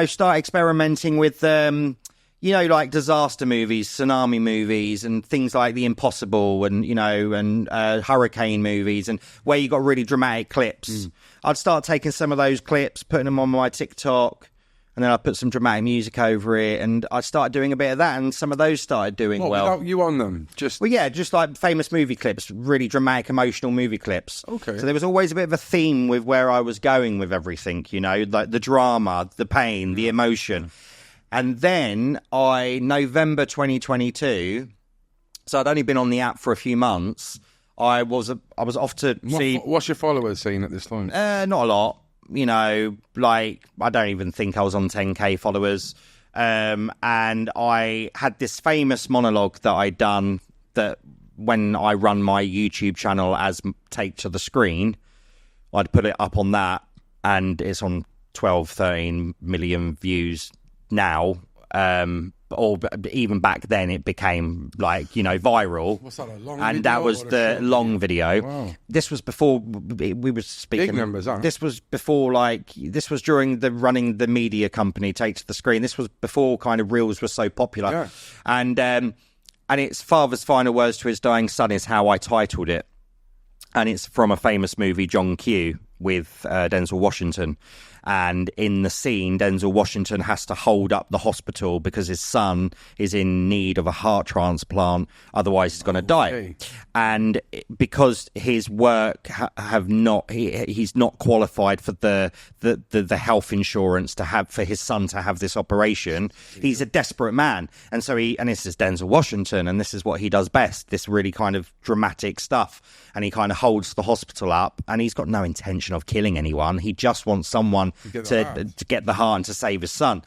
start experimenting with, like disaster movies, tsunami movies, and things like The Impossible and, hurricane movies, and where you got really dramatic clips. I'd start taking some of those clips, putting them on my TikTok. And then I put some dramatic music over it, and I started doing a bit of that, and some of those started doing well. Without you on them? Just like famous movie clips, really dramatic, emotional movie clips. Okay. So there was always a bit of a theme with where I was going with everything, like the drama, the pain, the emotion. And then November 2022, so I'd only been on the app for a few months, I was off to see... What's your followers saying at this time? Not a lot. I don't even think I was on 10k followers. And I had this famous monologue that I'd done that when I run my YouTube channel as Take to the Screen, I'd put it up on that, and it's on 12, 13 million views now. Or even back then it became viral. What's that, a long and video? That was the long video. Wow. This was before we were speaking. Big numbers, huh? This was before, this was during the running the media company Take to the Screen. This was before kind of reels were so popular. Yeah. And it's Father's final words to his dying son is how I titled it. And it's from a famous movie, John Q, with Denzel Washington. And in the scene, Denzel Washington has to hold up the hospital because his son is in need of a heart transplant. Otherwise, he's going to die. And because his work he's not qualified for the health insurance to have for his son to have this operation. He's a desperate man. And so and this is Denzel Washington, and this is what he does best, this really kind of dramatic stuff. And he kind of holds the hospital up, and he's got no intention of killing anyone. He just wants someone to get the heart and to save his son.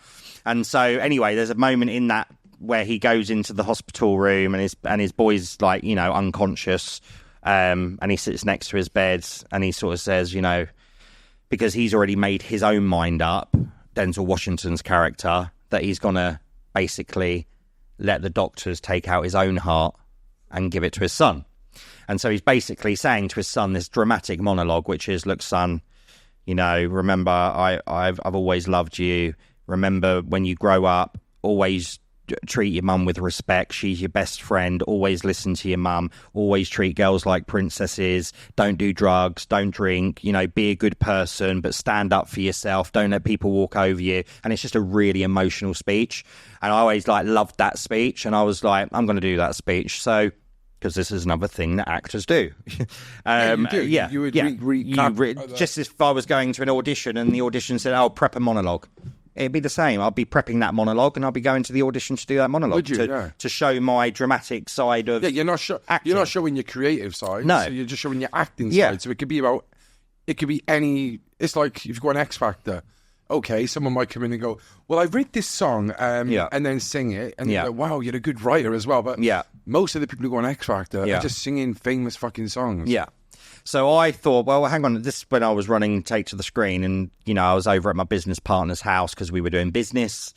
And so anyway, there's a moment in that where he goes into the hospital room, and his boy's unconscious, and he sits next to his bed, and he sort of says, because he's already made his own mind up, Denzel Washington's character, that he's gonna basically let the doctors take out his own heart and give it to his son. And so he's basically saying to his son this dramatic monologue, which is, look, son, remember, I've always loved you. Remember, when you grow up, always treat your mum with respect. She's your best friend. Always listen to your mum. Always treat girls like princesses. Don't do drugs. Don't drink. You know, be a good person, but stand up for yourself. Don't let people walk over you. And it's just a really emotional speech. And I always loved that speech. And I was like, I'm going to do that speech. So, because this is another thing that actors do. You would just if I was going to an audition and the audition said, "Oh, prep a monologue," it'd be the same. I'd be prepping that monologue and I'd be going to the audition to do that monologue to show my dramatic side of you're not showing your creative side. No, so you're just showing your acting side. So it could be any. It's like if you go on X Factor. Okay, someone might come in and go, well, I read this song and then sing it. And you go, wow, you're a good writer as well. But most of the people who go on X Factor are just singing famous fucking songs. Yeah. So I thought, well, hang on. This is when I was running Take to the Screen. And, you know, I was over at my business partner's house because we were doing business.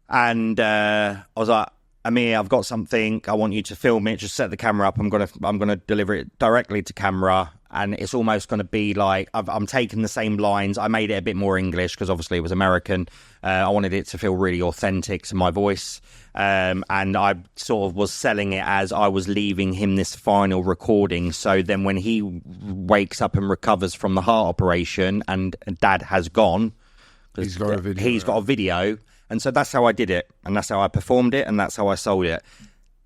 And I was like, Amir, I've got something. I want you to film it. Just set the camera up. I'm gonna deliver it directly to camera. And it's almost going to be like I'm taking the same lines. I made it a bit more English because obviously it was American. I wanted it to feel really authentic to my voice. And I sort of was selling it as I was leaving him this final recording. So then when he wakes up and recovers from the heart operation and Dad has gone, he's got a video. And so that's how I did it. And that's how I performed it. And that's how I sold it.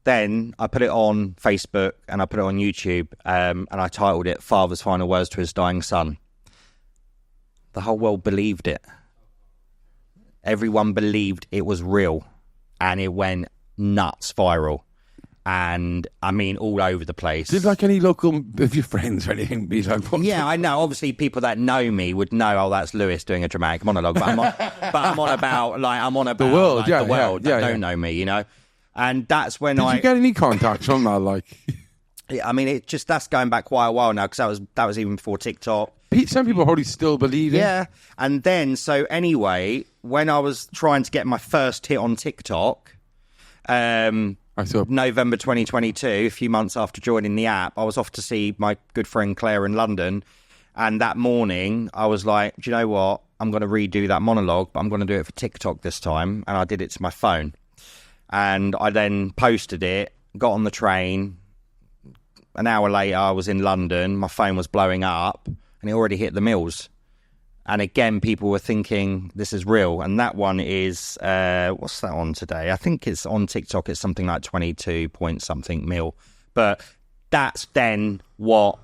Then I put it on Facebook and I put it on YouTube and I titled it Father's Final Words to His Dying Son. The whole world believed it. Everyone believed it was real and it went nuts viral. And I mean, all over the place. Did like any local of your friends or anything be like, what? Yeah, I know. Obviously, people that know me would know, oh, that's Lewis doing a dramatic monologue. But I'm on about the world, the world that don't know me, you know. And that's when Did you get any contacts from that? Like, yeah, I mean, that's going back quite a while now because that was even before TikTok. Some people probably still believe it. Yeah, and then so anyway, when I was trying to get my first hit on TikTok, November 2022, a few months after joining the app, I was off to see my good friend Claire in London, and that morning I was like, do you know what? I'm going to redo that monologue, but I'm going to do it for TikTok this time, and I did it to my phone. And I then posted it, got on the train. An hour later, I was in London. My phone was blowing up, and it already hit the mills. And again, people were thinking, this is real. And that one is, what's that on today? I think it's on TikTok. It's something like 22 point something mil. But that's then what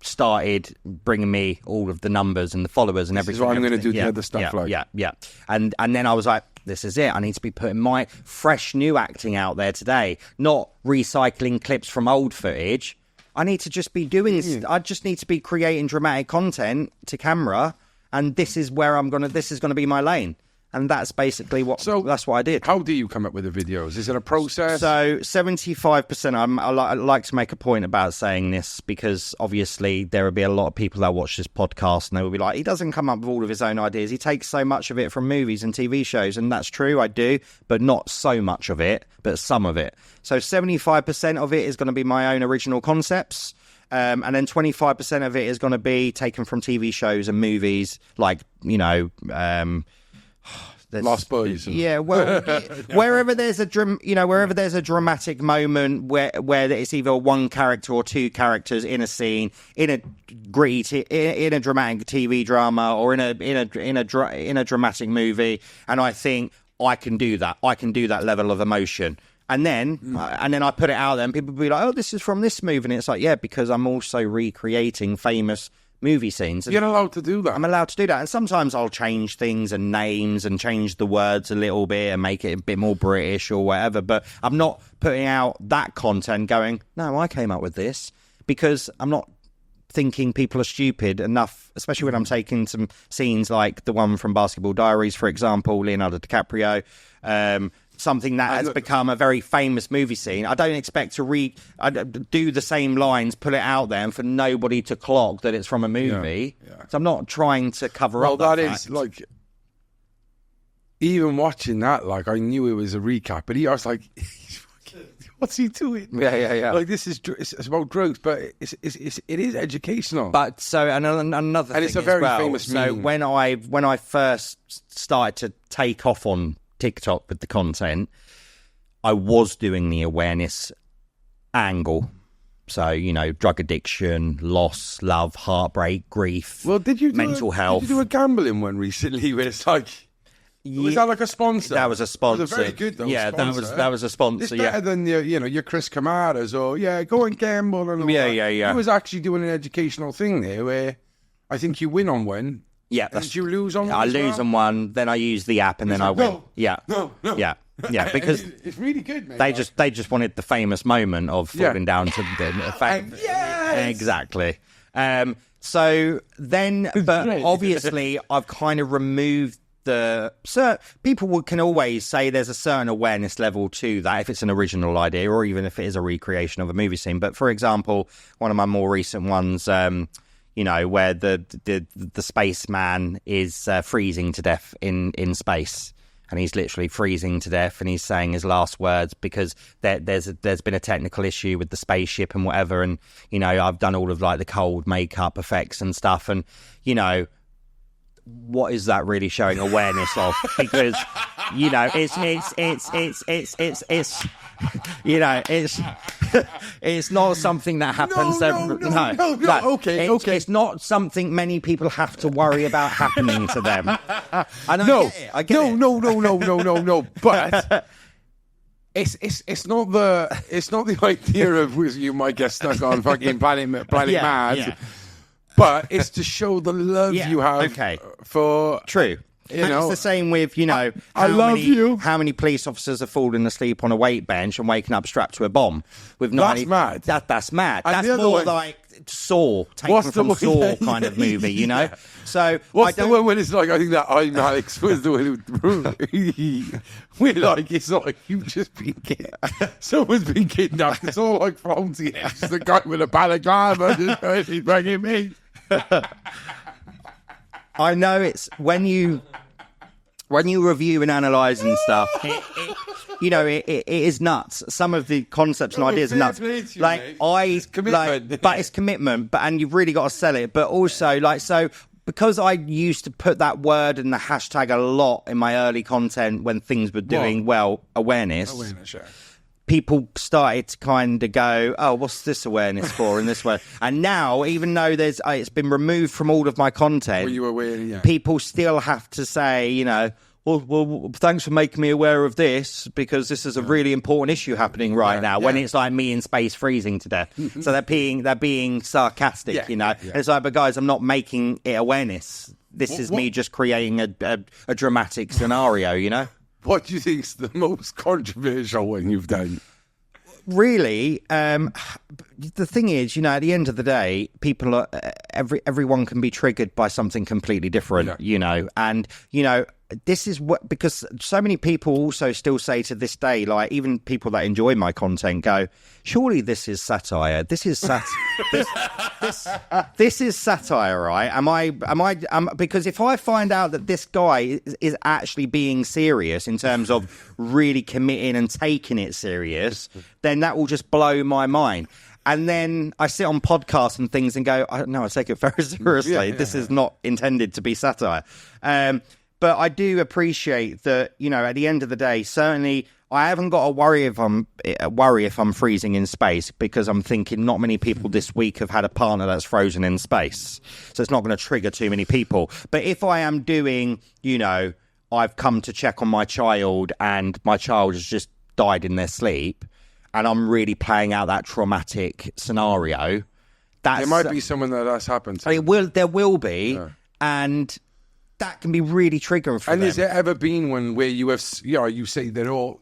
started bringing me all of the numbers and the followers and everything. This is what I'm going to do the other stuff. Yeah. And then I was like, this is it. I need to be putting my fresh new acting out there today, not recycling clips from old footage. I need to just be I just need to be creating dramatic content to camera, and this is where this is going to be my lane. And that's basically that's what I did. How do you come up with the videos? Is it a process? So 75%, I like to make a point about saying this because obviously there will be a lot of people that watch this podcast and they will be like, he doesn't come up with all of his own ideas. He takes so much of it from movies and TV shows. And that's true, I do, but not so much of it, but some of it. So 75% of it is going to be my own original concepts. And then 25% of it is going to be taken from TV shows and movies like, you know... Lost Boys. Yeah, well, wherever there's a dramatic moment where it's either one character or two characters in a scene, in a gritty, in a dramatic TV drama, or in a dramatic movie, and I think I can do that. I can do that level of emotion. And then I put it out there, and people will be like, "Oh, this is from this movie," and it's like, "Yeah, because I'm also recreating famous movie scenes." You're allowed to do that. I'm allowed to do that. And sometimes I'll change things and names and change the words a little bit and make it a bit more British or whatever. But I'm not putting out that content going, no, I came up with this, because I'm not thinking people are stupid enough, especially when I'm taking some scenes like the one from Basketball Diaries, for example, Leonardo DiCaprio, something that has become a very famous movie scene. I don't expect to do the same lines, put it out there, and for nobody to clock that it's from a movie. Yeah. So I'm not trying to cover up that fact. Well, that is, like, even watching that, like, I knew it was a recap, but I was like, what's he doing? Yeah. Like, it's about drugs, but it is educational. But so, and another thing, and it's a very as well, famous so meme. when I first started to take off on TikTok with the content, I was doing the awareness angle. So, drug addiction, loss, love, heartbreak, grief, mental health. Did you do a gambling one recently where it's like... Was that like a sponsor? That was a sponsor. It was very good, though. Yeah, that was a sponsor. It's better than your Chris Camaras or go and gamble and all that. Yeah. He was actually doing an educational thing there where I think you win on one. Yeah, did you lose on one? I lose on one, then I use the app, and then I win. No. Yeah, because it's really good, mate. They just wanted the famous moment of falling down to the fact. Yes! Exactly. So then, but obviously, I've kind of removed people can always say there's a certain awareness level to that if it's an original idea or even if it is a recreation of a movie scene. But for example, one of my more recent ones, where the spaceman is freezing to death in space. And he's literally freezing to death, and he's saying his last words because there's been a technical issue with the spaceship and whatever. And I've done all of like the cold makeup effects and stuff, and what is that really showing awareness of? Because it's not something that happens. Okay. It's not something many people have to worry about happening to them. And I get it. No. But it's not the idea of you might get stuck on fucking planet Mars. Yeah. But it's to show the love you have for... True. It's the same with, how many police officers are falling asleep on a weight bench and waking up strapped to a bomb? With That's mad. That's mad. And that's more like Saw, taken from Saw kind of movie, Yeah. So what's the one when it's like, I think that I'm Alex was the one who... We're like, it's like you've just been someone's been kidnapped. It's all like Fonzie. It's the guy with a balaclava just he's bringing me. I know it's when you review and analyse and stuff, it is nuts. Some of the concepts and ideas are nuts. It's commitment. But it's commitment. And you've really got to sell it. But also, because I used to put that word and the hashtag a lot in my early content when things were doing awareness. Awareness, yeah. People started to kind of go, oh, what's this awareness for? And this way, and now, even though it's been removed from all of my content, Were you aware? Yeah. people still have to say, well, thanks for making me aware of this because this is a really important issue happening right now. When it's like me in space freezing to death, so they're being sarcastic, And it's like, but guys, I'm not making it awareness. This is me just creating a dramatic scenario, What do you think is the most controversial one you've done? Really, the thing is, at the end of the day, people are everyone can be triggered by something completely different, and this is because so many people also still say to this day, like even people that enjoy my content go, surely this is satire. This is this is satire, right? Because if I find out that this guy is actually being serious in terms of really committing and taking it serious, then that will just blow my mind. And then I sit on podcasts and things and go, no, I take it very seriously. This is not intended to be satire. But I do appreciate that, at the end of the day, certainly I haven't got to worry if I'm freezing in space because I'm thinking not many people this week have had a partner that's frozen in space. So it's not going to trigger too many people. But if I am doing, I've come to check on my child and my child has just died in their sleep and I'm really playing out that traumatic scenario. There might be someone that's happened to. There will be. Yeah. And that can be really triggering for them. And has there ever been one where you have, you say they're all,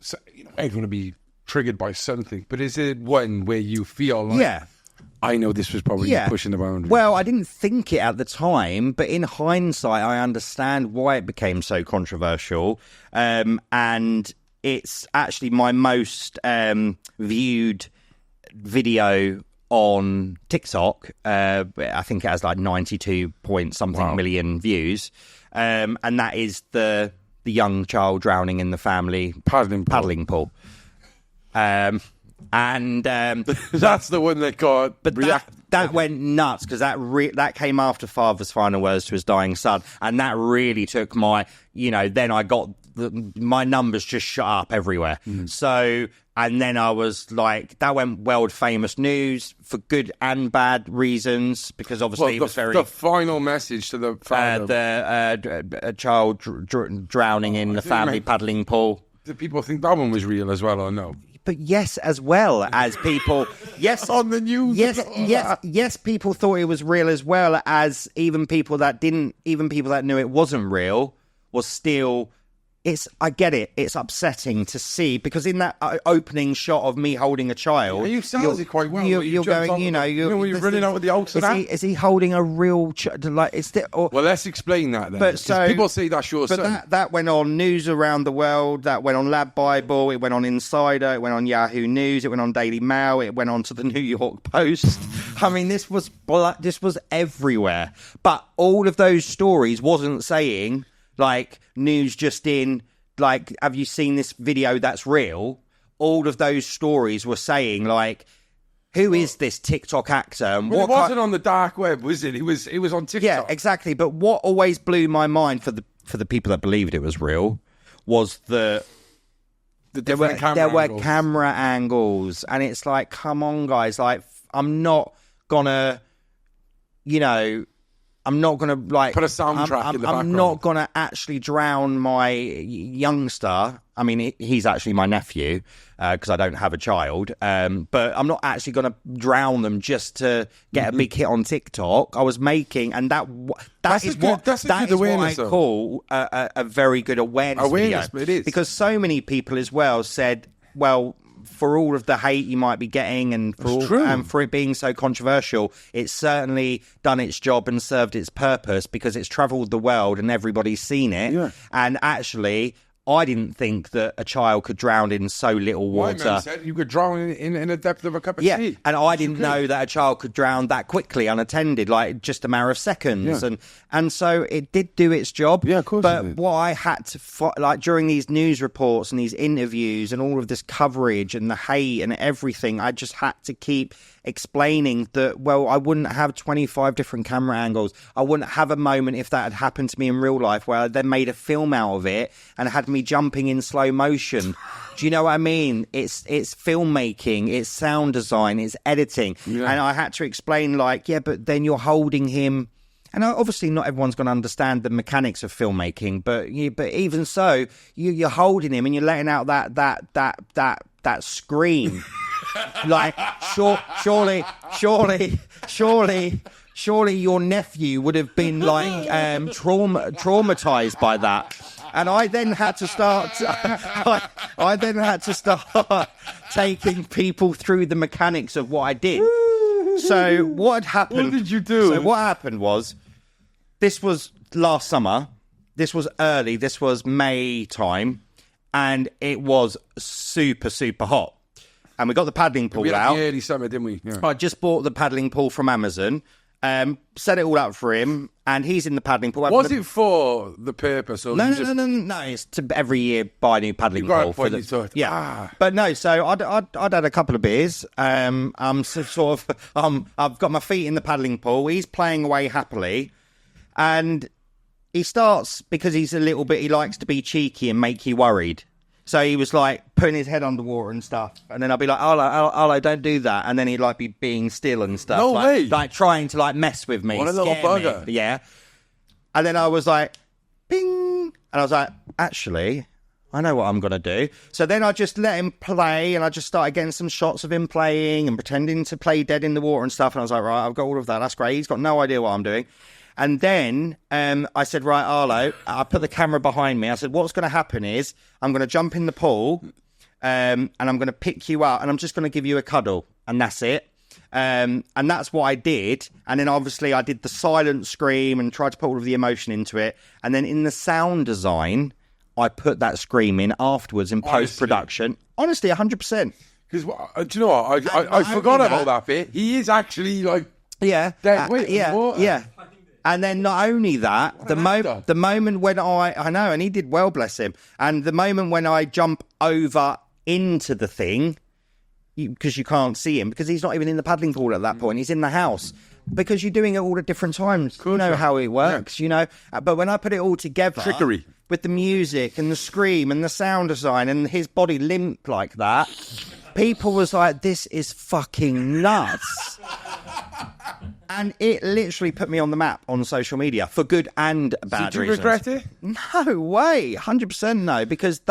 everyone going to be triggered by something, but is it one where you feel like, I know this was probably pushing the boundary? Well, I didn't think it at the time, but in hindsight, I understand why it became so controversial. And it's actually my most viewed video on TikTok. I think it has like 92 point something million views. And that is the young child drowning in the family paddling pool. And that's the one that got that went nuts because that came after father's final words to his dying son, and that really took my then I got my numbers just shot up everywhere. So, and then I was like, that went world famous news for good and bad reasons, because obviously it was the final message to the father. A child drowning in the family paddling pool. Do people think that one was real as well, or no? But yes, as well as people, yes, on the news. Yes, people thought it was real, as well as even people that knew it wasn't real was still. I get it. It's upsetting to see, because in that opening shot of me holding a child, you sold it quite well. You're going, you're running out with the ulcer. Is he holding a real like? Well, let's explain that then. But so people say that's your son. But that went on news around the world. That went on Lab Bible. It went on Insider. It went on Yahoo News. It went on Daily Mail. It went on to the New York Post. I mean, this was everywhere. But all of those stories wasn't saying, like, news just in, like, have you seen this video that's real? All of those stories were saying, like, who is this TikTok actor? And it wasn't on the dark web, was it? It was on TikTok. Yeah, exactly. But what always blew my mind for the people that believed it was real was there were camera angles, and it's like, come on, guys! Like, I'm not gonna, I'm not going to, like... Put a soundtrack in the background. I'm not going to actually drown my youngster. I mean, he's actually my nephew, because I don't have a child. But I'm not actually going to drown them just to get a big hit on TikTok. I was making... And that is what I call a very good awareness video. It is. Because so many people as well said, well... For all of the hate you might be getting, and for it being so controversial, it's certainly done its job and served its purpose, because it's travelled the world and everybody's seen it. Yeah. And actually, I didn't think that a child could drown in so little water. My man said you could drown in the depth of a cup of tea. And I didn't know that a child could drown that quickly, unattended, like just a matter of seconds. Yeah. And so it did do its job. Yeah, of course. But what I had to like during these news reports and these interviews and all of this coverage and the hate and everything, I just had to keep explaining that, well, I wouldn't have 25 different camera angles. I wouldn't have a moment if that had happened to me in real life where I then made a film out of it and had me jumping in slow motion. Do you know what I mean? It's filmmaking, it's sound design, it's editing. Yeah. And I had to explain, like, yeah, but then you're holding him. And obviously not everyone's going to understand the mechanics of filmmaking, but even so, you're holding him and you're letting out that scream. Like, surely your nephew would have been like traumatized by that. And I then had to start. I then had to start taking people through the mechanics of what I did. So what had happened? What did you do? So what happened was, this was last summer. This was early. This was May time, and it was super, super hot. And we got the paddling pool out. The early summer, didn't we? Yeah. I just bought the paddling pool from Amazon. Set it all up for him, and he's in the paddling pool. Was it for the purpose? Or no. It's to every year buy a new paddling pool. But no. So I'd had a couple of beers. I'm sort of I've got my feet in the paddling pool. He's playing away happily, and he starts, because he's a little bit. He likes to be cheeky and make you worried. So he was like putting his head underwater and stuff. And then I'd be like, Arlo, don't do that. And then he'd like be being still and stuff. No way. Like trying to like mess with me. What a little bugger. Yeah. And then I was like, bing. And I was like, actually, I know what I'm going to do. So then I just let him play, and I just started getting some shots of him playing and pretending to play dead in the water and stuff. And I was like, right, I've got all of that. That's great. He's got no idea what I'm doing. And then I said, right, Arlo, I put the camera behind me. I said, what's going to happen is I'm going to jump in the pool and I'm going to pick you up and I'm just going to give you a cuddle. And that's it. And that's what I did. And then obviously I did the silent scream and tried to put all of the emotion into it. And then in the sound design, I put that scream in afterwards in post-production. Honestly, 100%. Because, do you know what? I forgot about that bit. He is actually like... Yeah. Yeah. And then not only that, the moment when I know, and he did well, bless him. And the moment when I jump over into the thing, because you can't see him, because he's not even in the paddling pool at that point. He's in the house. Because you're doing it all at different times. You know how it works, you know. But when I put it all together... Trickery. with the music and the scream and the sound design and his body limp like that, people was like, this is fucking nuts. And it literally put me on the map on social media for good and bad reasons. Did you regret it? No way. 100% no, because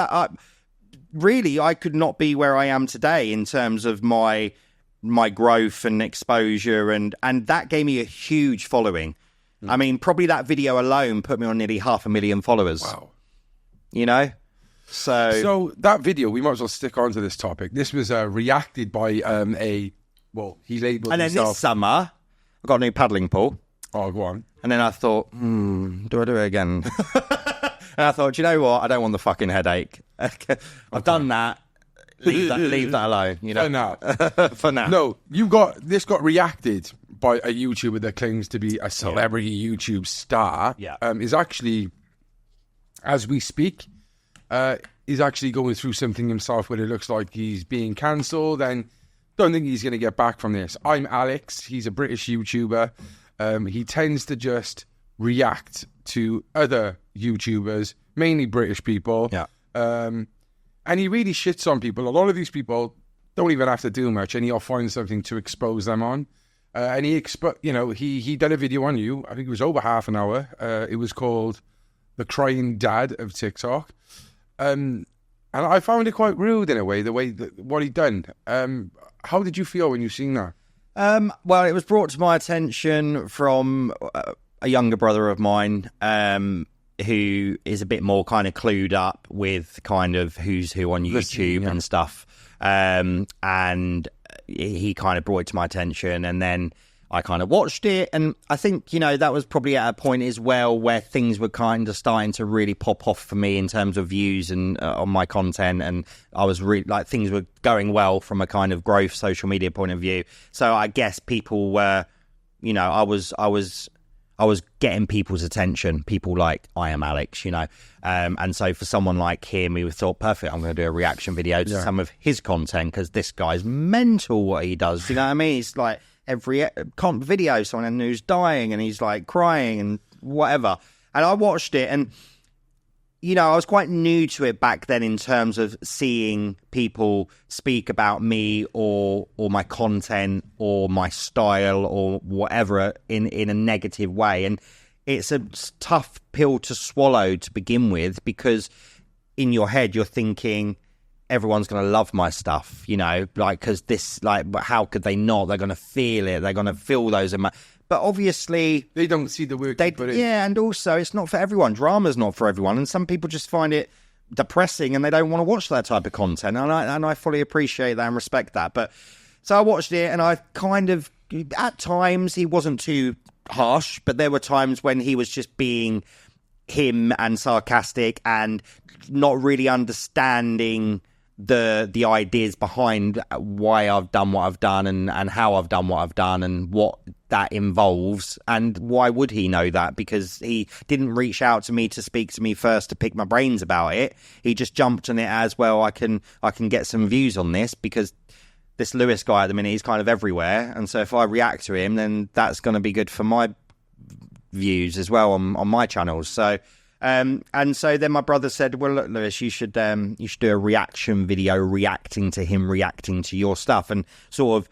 really, I could not be where I am today in terms of my growth and exposure, and that gave me a huge following. I mean, probably that video alone put me on nearly 500,000 followers. Wow. You know? So that video, we might as well stick on to this topic. This was reacted by he labelled himself. And then this summer, I got a new paddling pool. Oh, go on. And then I thought, do I do it again? And I thought, do you know what? I don't want the fucking headache. I've done that. Leave that alone. You know? For now. For now. No, this got reacted by a YouTuber that claims to be a celebrity YouTube star. Yeah. Is actually, as we speak, is actually going through something himself where it looks like he's being cancelled, and don't think he's going to get back from this. I'm Alex. He's a British YouTuber. He tends to just react to other YouTubers, mainly British people. Yeah. And he really shits on people. A lot of these people don't even have to do much, and he'll find something to expose them on. And he did a video on you. I think it was over half an hour. It was called "The Crying Dad of TikTok," and I found it quite rude in a way. What he'd done. How did you feel when you seen that? Well, it was brought to my attention from a younger brother of mine, who is a bit more kind of clued up with kind of who's who on YouTube and stuff. And he kind of brought it to my attention, and then I kind of watched it, and I think, that was probably at a point as well where things were kind of starting to really pop off for me in terms of views and on my content, and I was really like, things were going well from a kind of growth social media point of view. So I guess people were, I was getting people's attention, people like I Am Alex, and so for someone like him, we thought, perfect, I'm going to do a reaction video to some of his content, because this guy's mental what he does, you know what I mean? It's like every video, someone who's dying and he's like crying and whatever. And I watched it, and I was quite new to it back then in terms of seeing people speak about me or my content or my style or whatever in a negative way. And it's a tough pill to swallow to begin with, because in your head you're thinking everyone's going to love my stuff, because this, but how could they not? They're going to feel it. They're going to feel those But obviously, they don't see the work. And also it's not for everyone. Drama's not for everyone, and some people just find it depressing and they don't want to watch that type of content. And I fully appreciate that and respect that. But so I watched it, and I kind of, at times he wasn't too harsh, but there were times when he was just being him and sarcastic and not really understanding the ideas behind why I've done what I've done and how I've done what I've done and what that involves. And why would he know that? Because he didn't reach out to me to speak to me first to pick my brains about it. He just jumped on it as, well, I can get some views on this, because this Lewis guy at the minute, he's kind of everywhere, and so if I react to him, then that's going to be good for my views as well on my channels. So and so then my brother said, well, look, Lewis, you should do a reaction video reacting to him reacting to your stuff, and sort of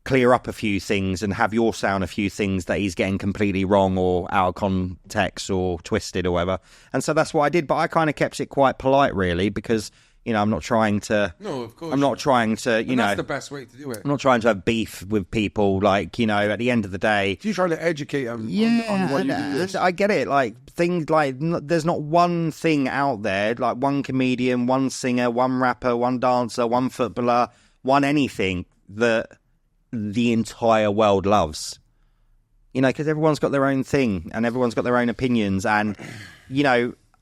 clear up a few things and have your sound a few things that he's getting completely wrong or out of context or twisted or whatever. And so that's what I did, but I kind of kept it quite polite, really, because I'm not trying to. No, of course. I'm not trying to. That's the best way to do it. I'm not trying to have beef with people. Like, at the end of the day, you try to educate them. On what you do. I get it. Like, things like, there's not one thing out there, like one comedian, one singer, one rapper, one dancer, one footballer, one anything that the entire world loves. Because everyone's got their own thing and everyone's got their own opinions, and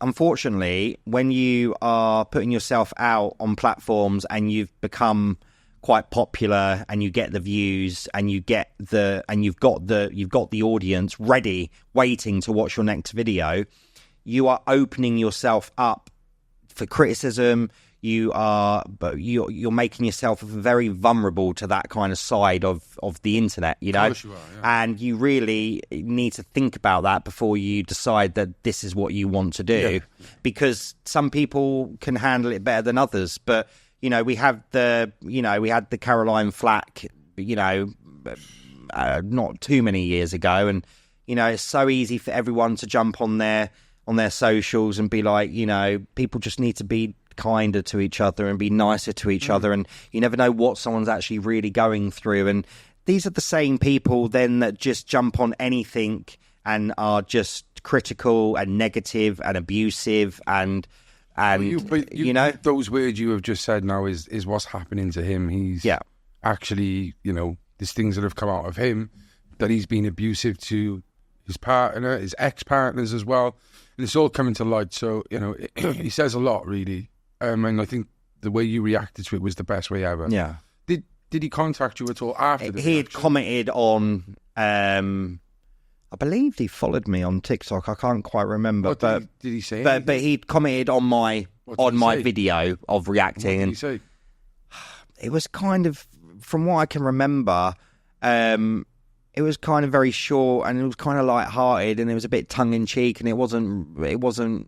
unfortunately, when you are putting yourself out on platforms and you've become quite popular and you get the views and you've got the audience ready, waiting to watch your next video, you are opening yourself up for criticism. you're making yourself very vulnerable to that kind of side of the internet, you know. Of course you are, yeah. And you really need to think about that before you decide that this is what you want to do, because some people can handle it better than others. But you know, we had the Caroline Flack, you know, not too many years ago, and you know, it's so easy for everyone to jump on their socials and be like, you know, people just need to be kinder to each other and be nicer to each other, and you never know what someone's actually really going through. And these are the same people then that just jump on anything and are just critical and negative and abusive and you know, those words you have just said now is what's happening to him. He's actually, you know, there's things that have come out of him that he's been abusive to his partner, his ex-partners as well, and it's all coming to light. So, you know, he says a lot, really. And I think the way you reacted to it was the best way ever. Yeah. Did he contact you at all after this? He had commented on, I believe he followed me on TikTok. I can't quite remember. Did he say anything? But he commented on my video of reacting. What did he say? It was kind of, from what I can remember, it was kind of very short, and it was kind of light-hearted, and it was a bit tongue-in-cheek, and it wasn't like it wasn't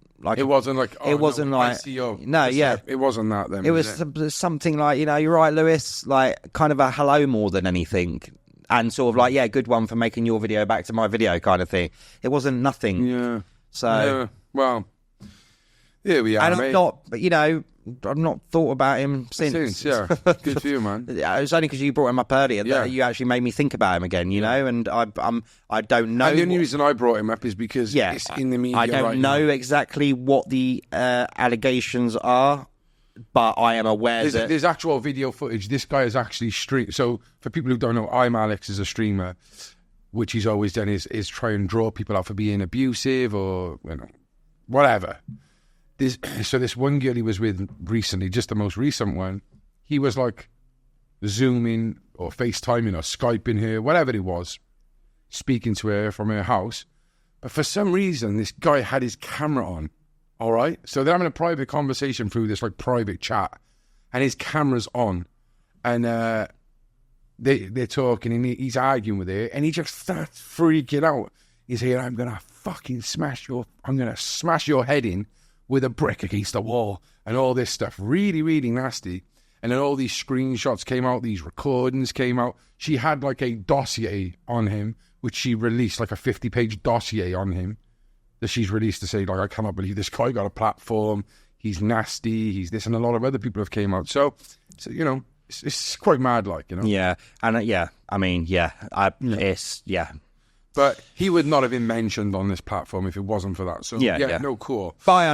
like it wasn't that then. It was something like, you know, you're right, Lewis, like kind of a hello more than anything, and sort of like, yeah, good one for making your video back to my video kind of thing. It wasn't nothing. Yeah. So well, here we are, and mate. I've not thought about him since. Yeah. Good for you, man. It was only because you brought him up earlier that you actually made me think about him again, you know, and I don't know. And the only reason I brought him up is because it's in the media. I don't know exactly what the allegations are, but I am aware that there's actual video footage. This guy is actually streamed. So for people who don't know, I'm Alex is a streamer, which he's always done is try and draw people out for being abusive or, you know, whatever. So this one girl he was with recently, just the most recent one, he was like Zooming or FaceTiming or Skyping her, whatever it was, speaking to her from her house. But for some reason, this guy had his camera on, all right? So they're having a private conversation through this like private chat, and his camera's on. And they're talking, and he's arguing with her, and he just starts freaking out. He's here, I'm going to smash your head in with a brick against the wall and all this stuff. Really, really nasty. And then all these screenshots came out, these recordings came out. She had like a dossier on him, which she released, like a 50-page dossier on him that she's released to say, like, I cannot believe this guy got a platform. He's nasty. He's this. And a lot of other people have came out. So you know, it's quite mad, like, you know. Yeah. And But he would not have been mentioned on this platform if it wasn't for that. So, no, cool. But I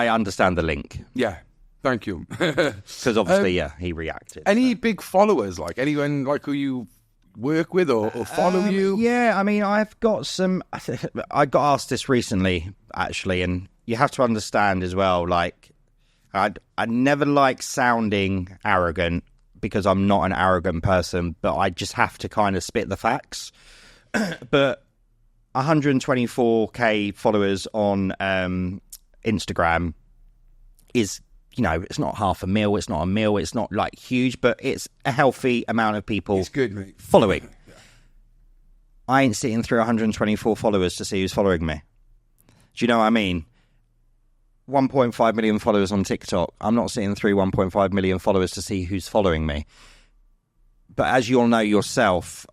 understand the link. Yeah, thank you. Because obviously, he reacted. Any big followers, like anyone like who you work with or follow you? Yeah, I mean, I've got some... I got asked this recently, actually, and you have to understand as well, like, I never like sounding arrogant because I'm not an arrogant person, but I just have to kind of spit the facts. But 124k followers on Instagram is, you know, it's not 500,000, it's not 1 million, it's not like huge, but it's a healthy amount of people it's good, mate. Following. Yeah. I ain't sitting through 124 followers to see who's following me. Do you know what I mean? 1.5 million followers on TikTok. I'm not sitting through 1.5 million followers to see who's following me. But as you'll know yourself,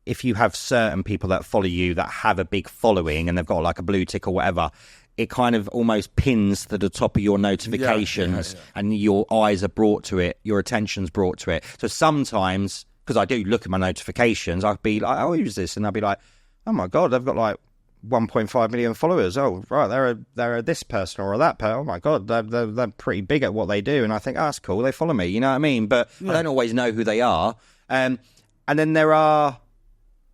if you have certain people that follow you that have a big following and they've got like a blue tick or whatever, it kind of almost pins to the top of your notifications and your eyes are brought to it, your attention's brought to it. So sometimes, because I do look at my notifications, I'll be like, oh, who's this? And I'll be like, oh my God, they've got like 1.5 million followers. Oh, right, they're this person or that person. Oh my God, they're pretty big at what they do. And I think, oh, that's cool, they follow me, you know what I mean? But I don't always know who they are. And then there are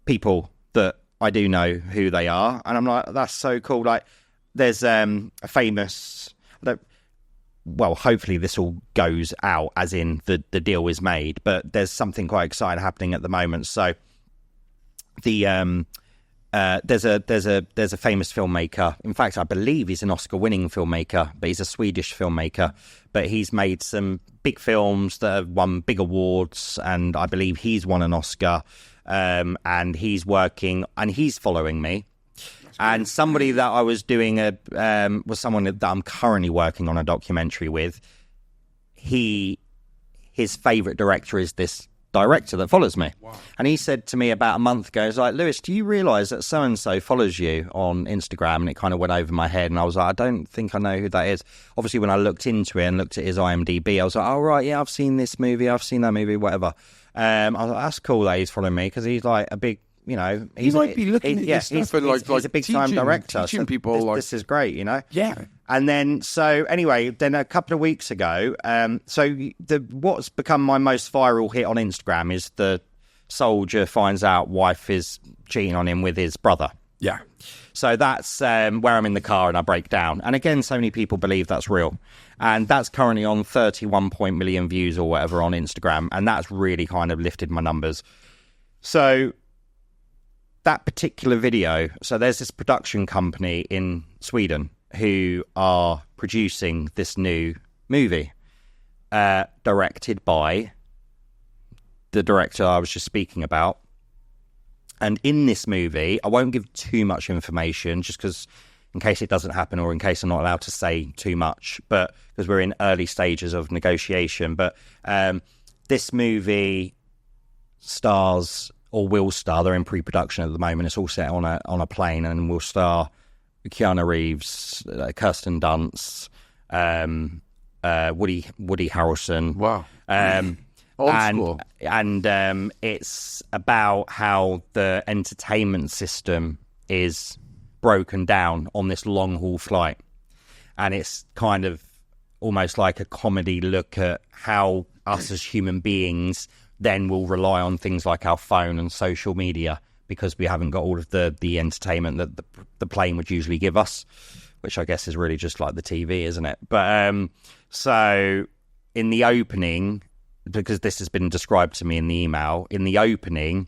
people that I do know who they are, and I'm like, that's so cool. Like, there's a famous, hopefully this all goes out as in the deal is made, but there's something quite exciting happening at the moment. So the there's a famous filmmaker. In fact, I believe he's an Oscar-winning filmmaker, but he's a Swedish filmmaker. But he's made some big films that have won big awards, and I believe he's won an Oscar. And he's working, and he's following me. And somebody that I was doing was someone that I'm currently working on a documentary with. His favourite director is this director that follows me. Wow. And he said to me about a month ago, he's like, Lewis, do you realise that so-and-so follows you on Instagram? And it kind of went over my head, and I was like, I don't think I know who that is. Obviously, when I looked into it and looked at his IMDb, I was like, oh, right, yeah, I've seen this movie, I've seen that movie, whatever. I was like, that's cool that he's following me, because he's like a big, you know... He might be looking at this stuff and he's a big-time director. Teaching people, this is great, you know? Yeah. And then, so anyway, then a couple of weeks ago, what's become my most viral hit on Instagram is the soldier finds out wife is cheating on him with his brother. Yeah. So that's where I'm in the car and I break down. And again, so many people believe that's real. And that's currently on 31 million views or whatever on Instagram. And that's really kind of lifted my numbers. So that particular video, so there's this production company in Sweden who are producing this new movie, directed by the director I was just speaking about. And in this movie, I won't give too much information, just because in case it doesn't happen or in case I'm not allowed to say too much, but because we're in early stages of negotiation. But this movie stars, or will star, they're in pre-production at the moment, it's all set on a plane, and will star Keanu Reeves, Kirsten Dunst, Woody Harrelson. Wow. Old school. And it's about how the entertainment system is broken down on this long-haul flight. And it's kind of almost like a comedy look at how us as human beings then will rely on things like our phone and social media, because we haven't got all of the entertainment that the plane would usually give us, which I guess is really just like the TV, isn't it? But so in the opening, because this has been described to me in the email, in the opening,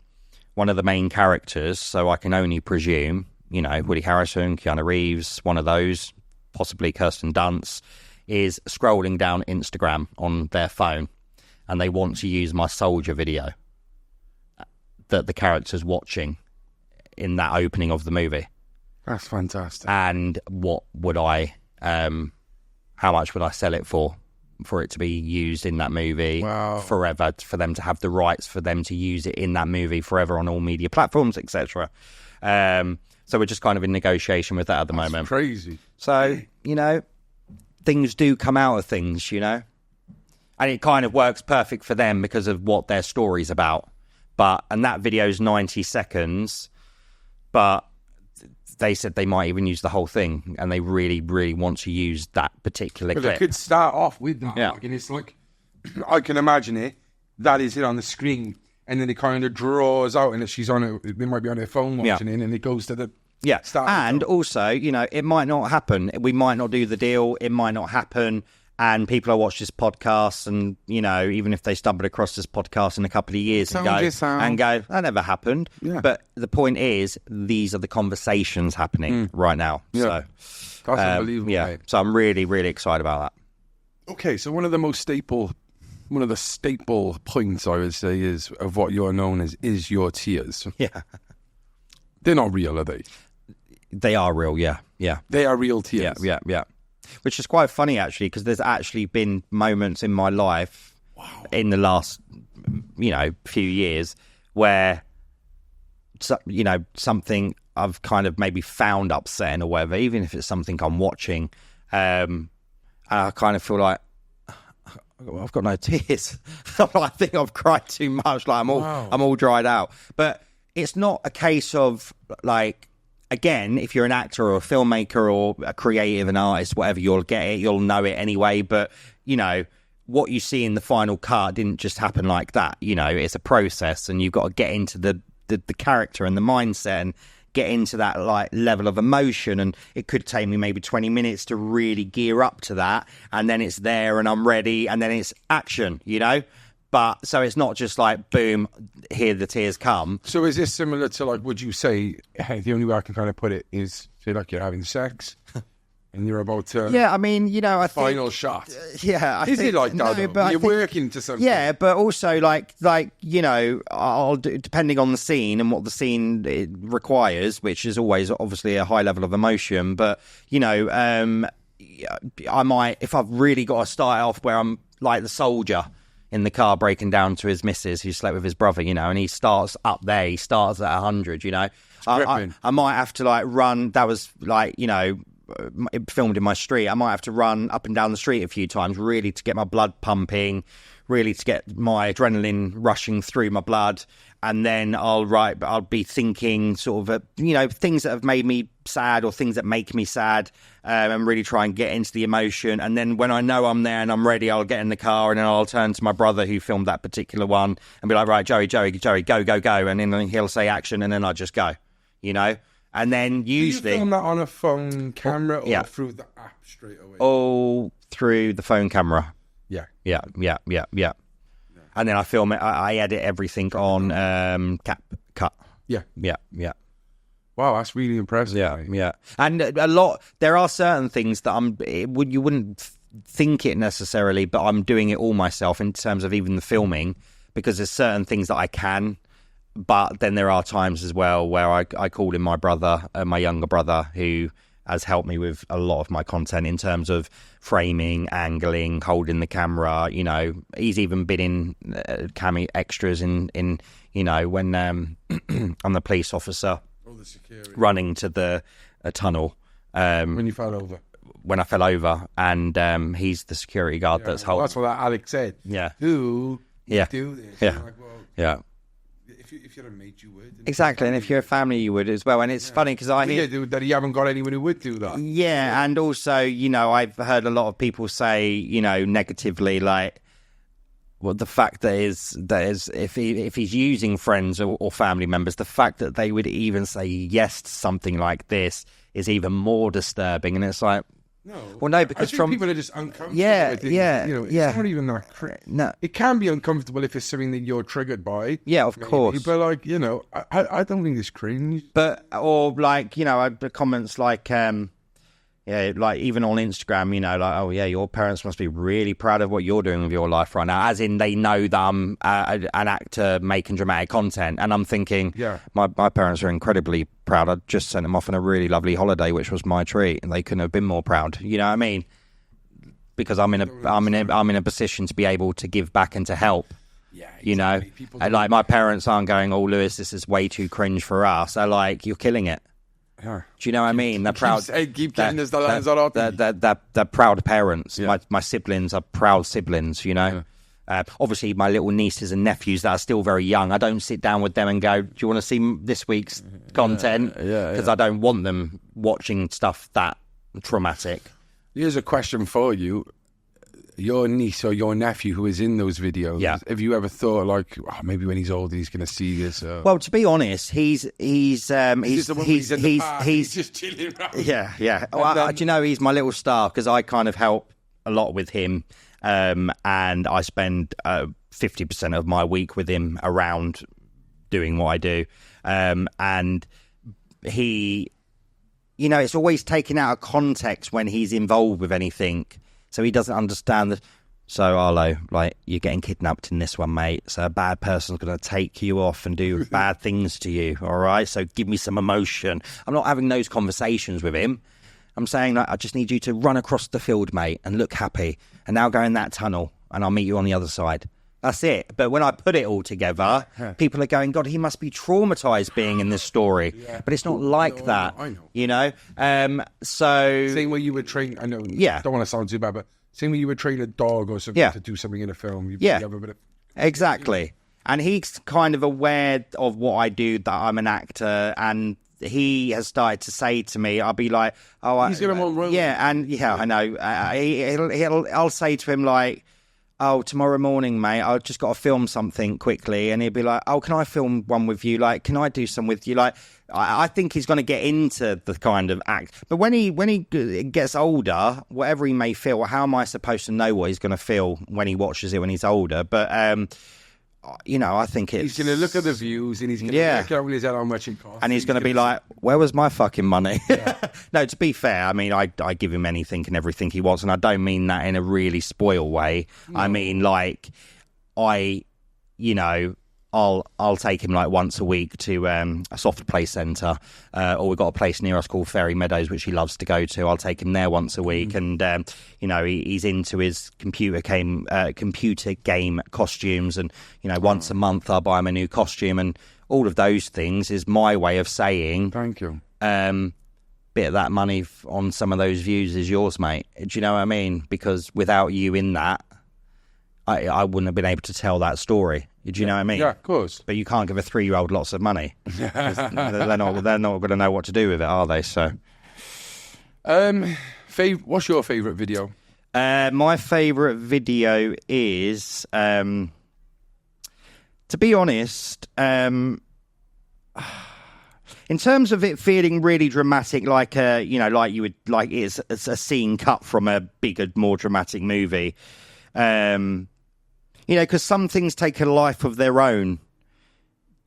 one of the main characters, so I can only presume, you know, Woody Harrelson, Keanu Reeves, one of those, possibly Kirsten Dunst, is scrolling down Instagram on their phone, and they want to use my soldier video that the character's watching in that opening of the movie. That's fantastic. And what would I, how much would I sell it for it to be used in that movie forever, for them to have the rights, for them to use it in that movie forever on all media platforms, etc. So we're just kind of in negotiation with that at the moment. Crazy. So, you know, things do come out of things, you know, and it kind of works perfect for them because of what their story's about. And that video's 90 seconds, but they said they might even use the whole thing, and they really, really want to use that particular clip. They could start off with that, yeah. And it's like, I can imagine it. That is it on the screen, and then it kind of draws out, and if she's on it, they might be on their phone watching it, and it goes to the start. And also, you know, it might not happen. We might not do the deal. It might not happen. And people will watch this podcast, and, you know, even if they stumbled across this podcast in a couple of years and go, that never happened. Yeah. But the point is, these are the conversations happening right now. Yeah. So, that's unbelievable. Yeah. Mate. So I'm really, really excited about that. Okay, so one of the staple points, I would say, is of what you're known as is your tears. Yeah. They're not real, are they? They are real, yeah. Yeah. They are real tears. Yeah. Which is quite funny, actually, because there's actually been moments in my life in the last, you know, few years where, you know, something I've kind of maybe found upsetting or whatever, even if it's something I'm watching, and I kind of feel like, I've got no tears. I think I've cried too much. Like I'm all dried out. But it's not a case of like, again, if you're an actor or a filmmaker or a creative, an artist, whatever, you'll get it, you'll know it anyway. But, you know, what you see in the final cut didn't just happen like that. You know, it's a process, and you've got to get into the character and the mindset and get into that like level of emotion. And it could take me maybe 20 minutes to really gear up to that. And then it's there and I'm ready, and then it's action, you know. But so it's not just like, boom, here the tears come. So is this similar to, like, would you say, hey, the only way I can kind of put it is, say, like, you're having sex and you're about to... Yeah, I mean, you know, I think... Final shot. Yeah. Is it like that, though? But You're working to something. Yeah, but also, like you know, I'll do, depending on the scene and what the scene it requires, which is always obviously a high level of emotion, but, you know, I might, if I've really got to start off where I'm like the soldier in the car breaking down to his missus who slept with his brother, you know, and he starts up there, he starts at 100, you know. I might have to like run, that was like, you know, it filmed in my street. I might have to run up and down the street a few times really to get my blood pumping, really to get my adrenaline rushing through my blood. And then I'll be thinking sort of, you know, things that have made me sad or things that make me sad, and really try and get into the emotion. And then when I know I'm there and I'm ready, I'll get in the car and then I'll turn to my brother who filmed that particular one and be like, right, Joey, go. And then he'll say action and then I just go, you know. And then usually... Do you film that on a phone camera or through the app straight away? All through the phone camera. Yeah. And then I film it. I edit everything on CapCut. Yeah. Wow, that's really impressive. Yeah. And there are certain things that you wouldn't think it necessarily, but I'm doing it all myself in terms of even the filming, because there's certain things that I can. But then there are times as well where I called in my brother, my younger brother, who has helped me with a lot of my content in terms of framing, angling, holding the camera. You know, he's even been in cameo extras in you know, when I'm the police officer running to the tunnel. When you fell over. When I fell over, and he's the security guard that's holding. That's what Alex said. Yeah. Who do this? Yeah. Like, well, yeah. If you're a mate, you would. Exactly, and if you're a family, you would as well. And it's funny because I hear that you haven't got anyone who would do that. Yeah, and also, you know, I've heard a lot of people say, you know, negatively, like, well, the fact that is if he's using friends or family members, the fact that they would even say yes to something like this is even more disturbing. And it's like, no, because people are just uncomfortable. Yeah, with it. yeah, you know, it's yeah. not even that. No, it can be uncomfortable if it's something that you're triggered by. Yeah, of course. But like, you know, I don't think it's cringe. But or like, you know, the comments like, yeah, like even on Instagram, you know, like, oh yeah, your parents must be really proud of what you're doing with your life right now, as in they know that I'm an actor making dramatic content, and I'm thinking, yeah, my parents are incredibly proud. I just sent them off on a really lovely holiday, which was my treat, and they couldn't have been more proud. You know what I mean? Because I'm in a position to be able to give back and to help. Yeah, exactly. You know, and like my parents aren't going, oh Lewis, this is way too cringe for us. They're like, you're killing it. Yeah. Do you know what I mean? They're proud. Keep getting us the lines on. They're proud parents. Yeah. My siblings are proud siblings, you know. Yeah. Obviously, my little nieces and nephews that are still very young, I don't sit down with them and go, do you want to see this week's content? Because I don't want them watching stuff that traumatic. Here's a question for you. Your niece or your nephew who is in those videos, have you ever thought like, oh, maybe when he's older he's going to see this? Well, to be honest, he's just chilling around. Yeah. Well, do you know, he's my little star because I kind of help a lot with him, and I spend 50% of my week with him around doing what I do, and he, you know, it's always taken out of context when he's involved with anything. So he doesn't understand that. So, Arlo, like, you're getting kidnapped in this one, mate. So a bad person's going to take you off and do bad things to you, all right? So give me some emotion. I'm not having those conversations with him. I'm saying, like, I just need you to run across the field, mate, and look happy. And now go in that tunnel, and I'll meet you on the other side. That's it. But when I put it all together, people are going, God, he must be traumatized being in this story. Yeah. But it's not like that. I know. You know? So... Same way you would train... I know, don't want to sound too bad, but same way you would train a dog or something to do something in a film. You have a bit of... Exactly. You know. And he's kind of aware of what I do, that I'm an actor, and he has started to say to me, I'll be like, oh... He's going to want room. Yeah, I know. I'll say to him, like... Oh, tomorrow morning, mate, I've just got to film something quickly. And he'll be like, oh, can I film one with you? Like, can I do some with you? Like, I think he's going to get into the kind of act. But when he gets older, whatever he may feel, how am I supposed to know what he's going to feel when he watches it when he's older? But, I think he's going to look at the views and he's going to work out with his head how much it costs. And he's going to be like, where was my fucking money? Yeah. No, to be fair, I mean, I give him anything and everything he wants. And I don't mean that in a really spoil way. No. I mean, like, I'll take him like once a week to a soft play centre, or we've got a place near us called Fairy Meadows, which he loves to go to. I'll take him there once a week, and he's into his computer game costumes, and once a month I'll buy him a new costume, and all of those things is my way of saying thank you. Bit of that money on some of those views is yours, mate. Do you know what I mean? Because without you in that, I wouldn't have been able to tell that story. Do you know what I mean? Yeah, of course. But you can't give a 3-year-old lots of money. They're not going to know what to do with it, are they? So, what's your favourite video? My favourite video is, to be honest, in terms of it feeling really dramatic, like you would like it's a scene cut from a bigger, more dramatic movie. Because some things take a life of their own,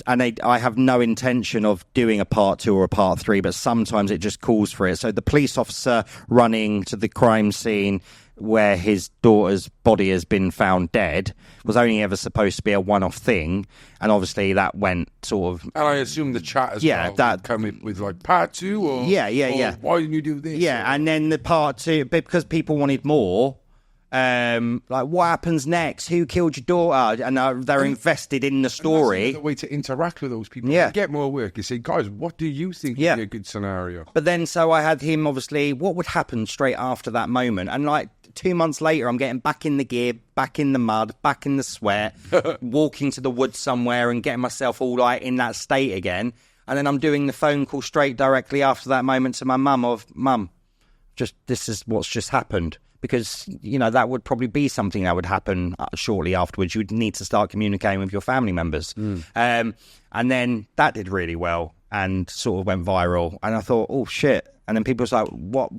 and I have no intention of doing a part 2 or a part 3, but sometimes it just calls for it. So the police officer running to the crime scene where his daughter's body has been found dead was only ever supposed to be a one-off thing, and obviously that went sort of... And I assume the chat as well that come with like part 2 or... Yeah. Why didn't you do this? Yeah, and then the part 2, because people wanted more... like what happens next? Who killed your daughter? And they're invested in the story. And that's the way to interact with those people. Yeah, get more work. You say, guys, what do you think would be a good scenario? But then, so I had him obviously. What would happen straight after that moment? And like 2 months later, I'm getting back in the gear, back in the mud, back in the sweat, walking to the woods somewhere, and getting myself all like in that state again. And then I'm doing the phone call straight directly after that moment to my mum of Mum, just this is what's just happened. Because, that would probably be something that would happen shortly afterwards. You would need to start communicating with your family members. And then that did really well and sort of went viral. And I thought, oh, shit. And then people was like, what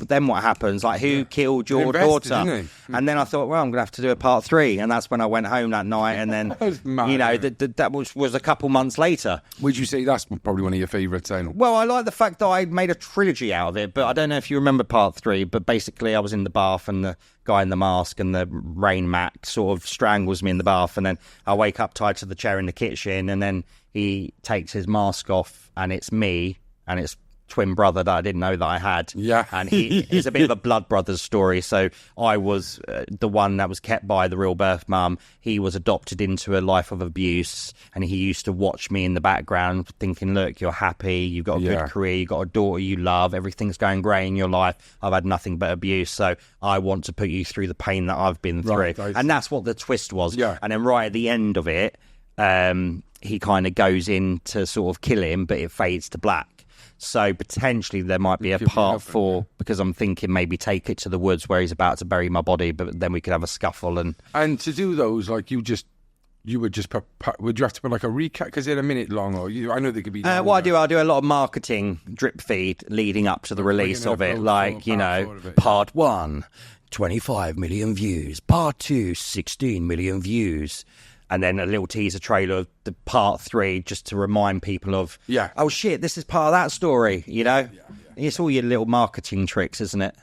happens? Like, who killed your daughter? And then I thought, well, I'm going to have to do a part 3. And that's when I went home that night. And then, that was a couple months later. Would you say that's probably one of your favourites? Well, I like the fact that I made a trilogy out of it. But I don't know if you remember part 3. But basically, I was in the bath and the guy in the mask and the rain mat sort of strangles me in the bath. And then I wake up tied to the chair in the kitchen. And then he takes his mask off and it's me and it's twin brother that I didn't know that I had. Yeah. And it's a bit of a blood brothers story. So I was the one that was kept by the real birth mum. He was adopted into a life of abuse, and he used to watch me in the background thinking, look, you're happy, you've got a good career, you've got a daughter you love, everything's going great in your life. I've had nothing but abuse, so I want to put you through the pain that I've been through. Right. And that's what the twist was. Yeah. And then right at the end of it, he kind of goes in to sort of kill him, but it fades to black. So potentially there might be a part 4 because I'm thinking maybe take it to the woods where he's about to bury my body, but then we could have a scuffle. And to do those, like would you have to put like a recap because they're a minute long, or I know they could be. What I do a lot of marketing drip feed leading up to the release of it, like part 1, 25 million views, part 2, 16 million views. And then a little teaser trailer of the part 3 just to remind people of, oh shit, this is part of that story, It's all your little marketing tricks, isn't it?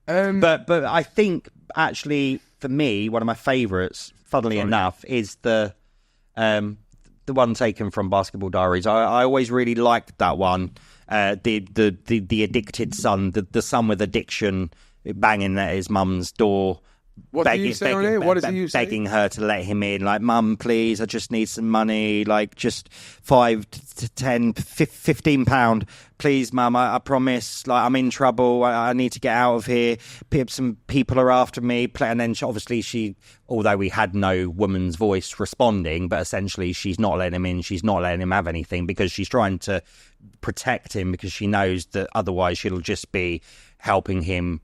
But I think actually for me, one of my favourites, funnily enough, is the one taken from Basketball Diaries. I always really liked that one. The addicted son, the son with addiction banging at his mum's door. What do you say on it? What does he say? Begging her to let him in, like, Mum, please, I just need some money, like, just 5 to 10, 15 pound, please, Mum, I promise, like, I'm in trouble, I need to get out of here, some people are after me, and then obviously although we had no woman's voice responding, but essentially she's not letting him in, she's not letting him have anything, because she's trying to protect him, because she knows that otherwise she'll just be helping him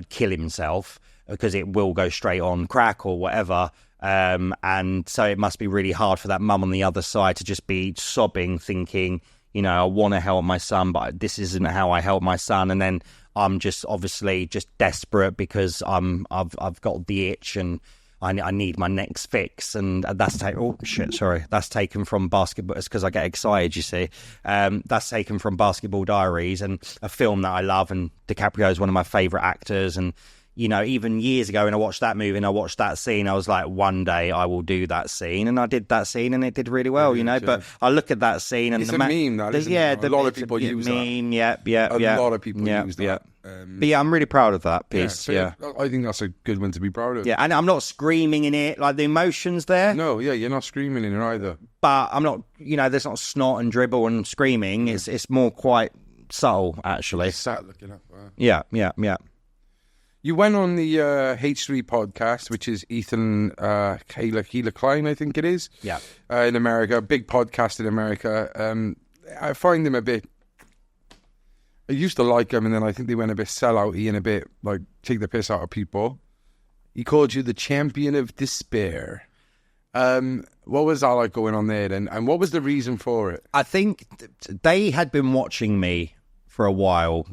kill himself, because it will go straight on crack or whatever. And so it must be really hard for that mum on the other side to just be sobbing, thinking, I want to help my son, but this isn't how I help my son. And then I'm just obviously just desperate because I've got the itch and I need my next fix. And that's that's taken from Basketball. It's because I get excited, you see. That's taken from Basketball Diaries, and a film that I love, and DiCaprio is one of my favourite actors. And even years ago when I watched that movie and I watched that scene, I was like, one day I will do that scene. And I did that scene and it did really well, But I look at that scene and it's a meme, that, isn't it? A lot of people use meme, that. A lot of people use that. But yeah, I'm really proud of that piece. Yeah, I think that's a good one to be proud of. Yeah, and I'm not screaming in it, like the emotions there. No, yeah, you're not screaming in it either. But I'm not, there's not snot and dribble and screaming. It's more quite subtle, actually. Just sat looking up. Yeah. You went on the H3 podcast, which is Ethan Keeler Klein, I think it is. Yeah. In America, big podcast in America. I find him a bit. I used to like him, and then I think they went a bit sellouty and a bit like take the piss out of people. He called you the champion of despair. What was that like going on there, and what was the reason for it? I think they had been watching me for a while,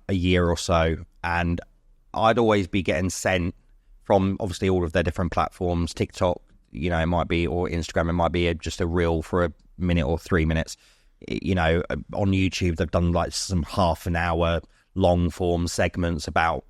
a year or so, and I'd always be getting sent from obviously all of their different platforms, TikTok, it might be, or Instagram, it might be just a reel for a minute or 3 minutes. On YouTube, they've done like some half an hour long form segments about,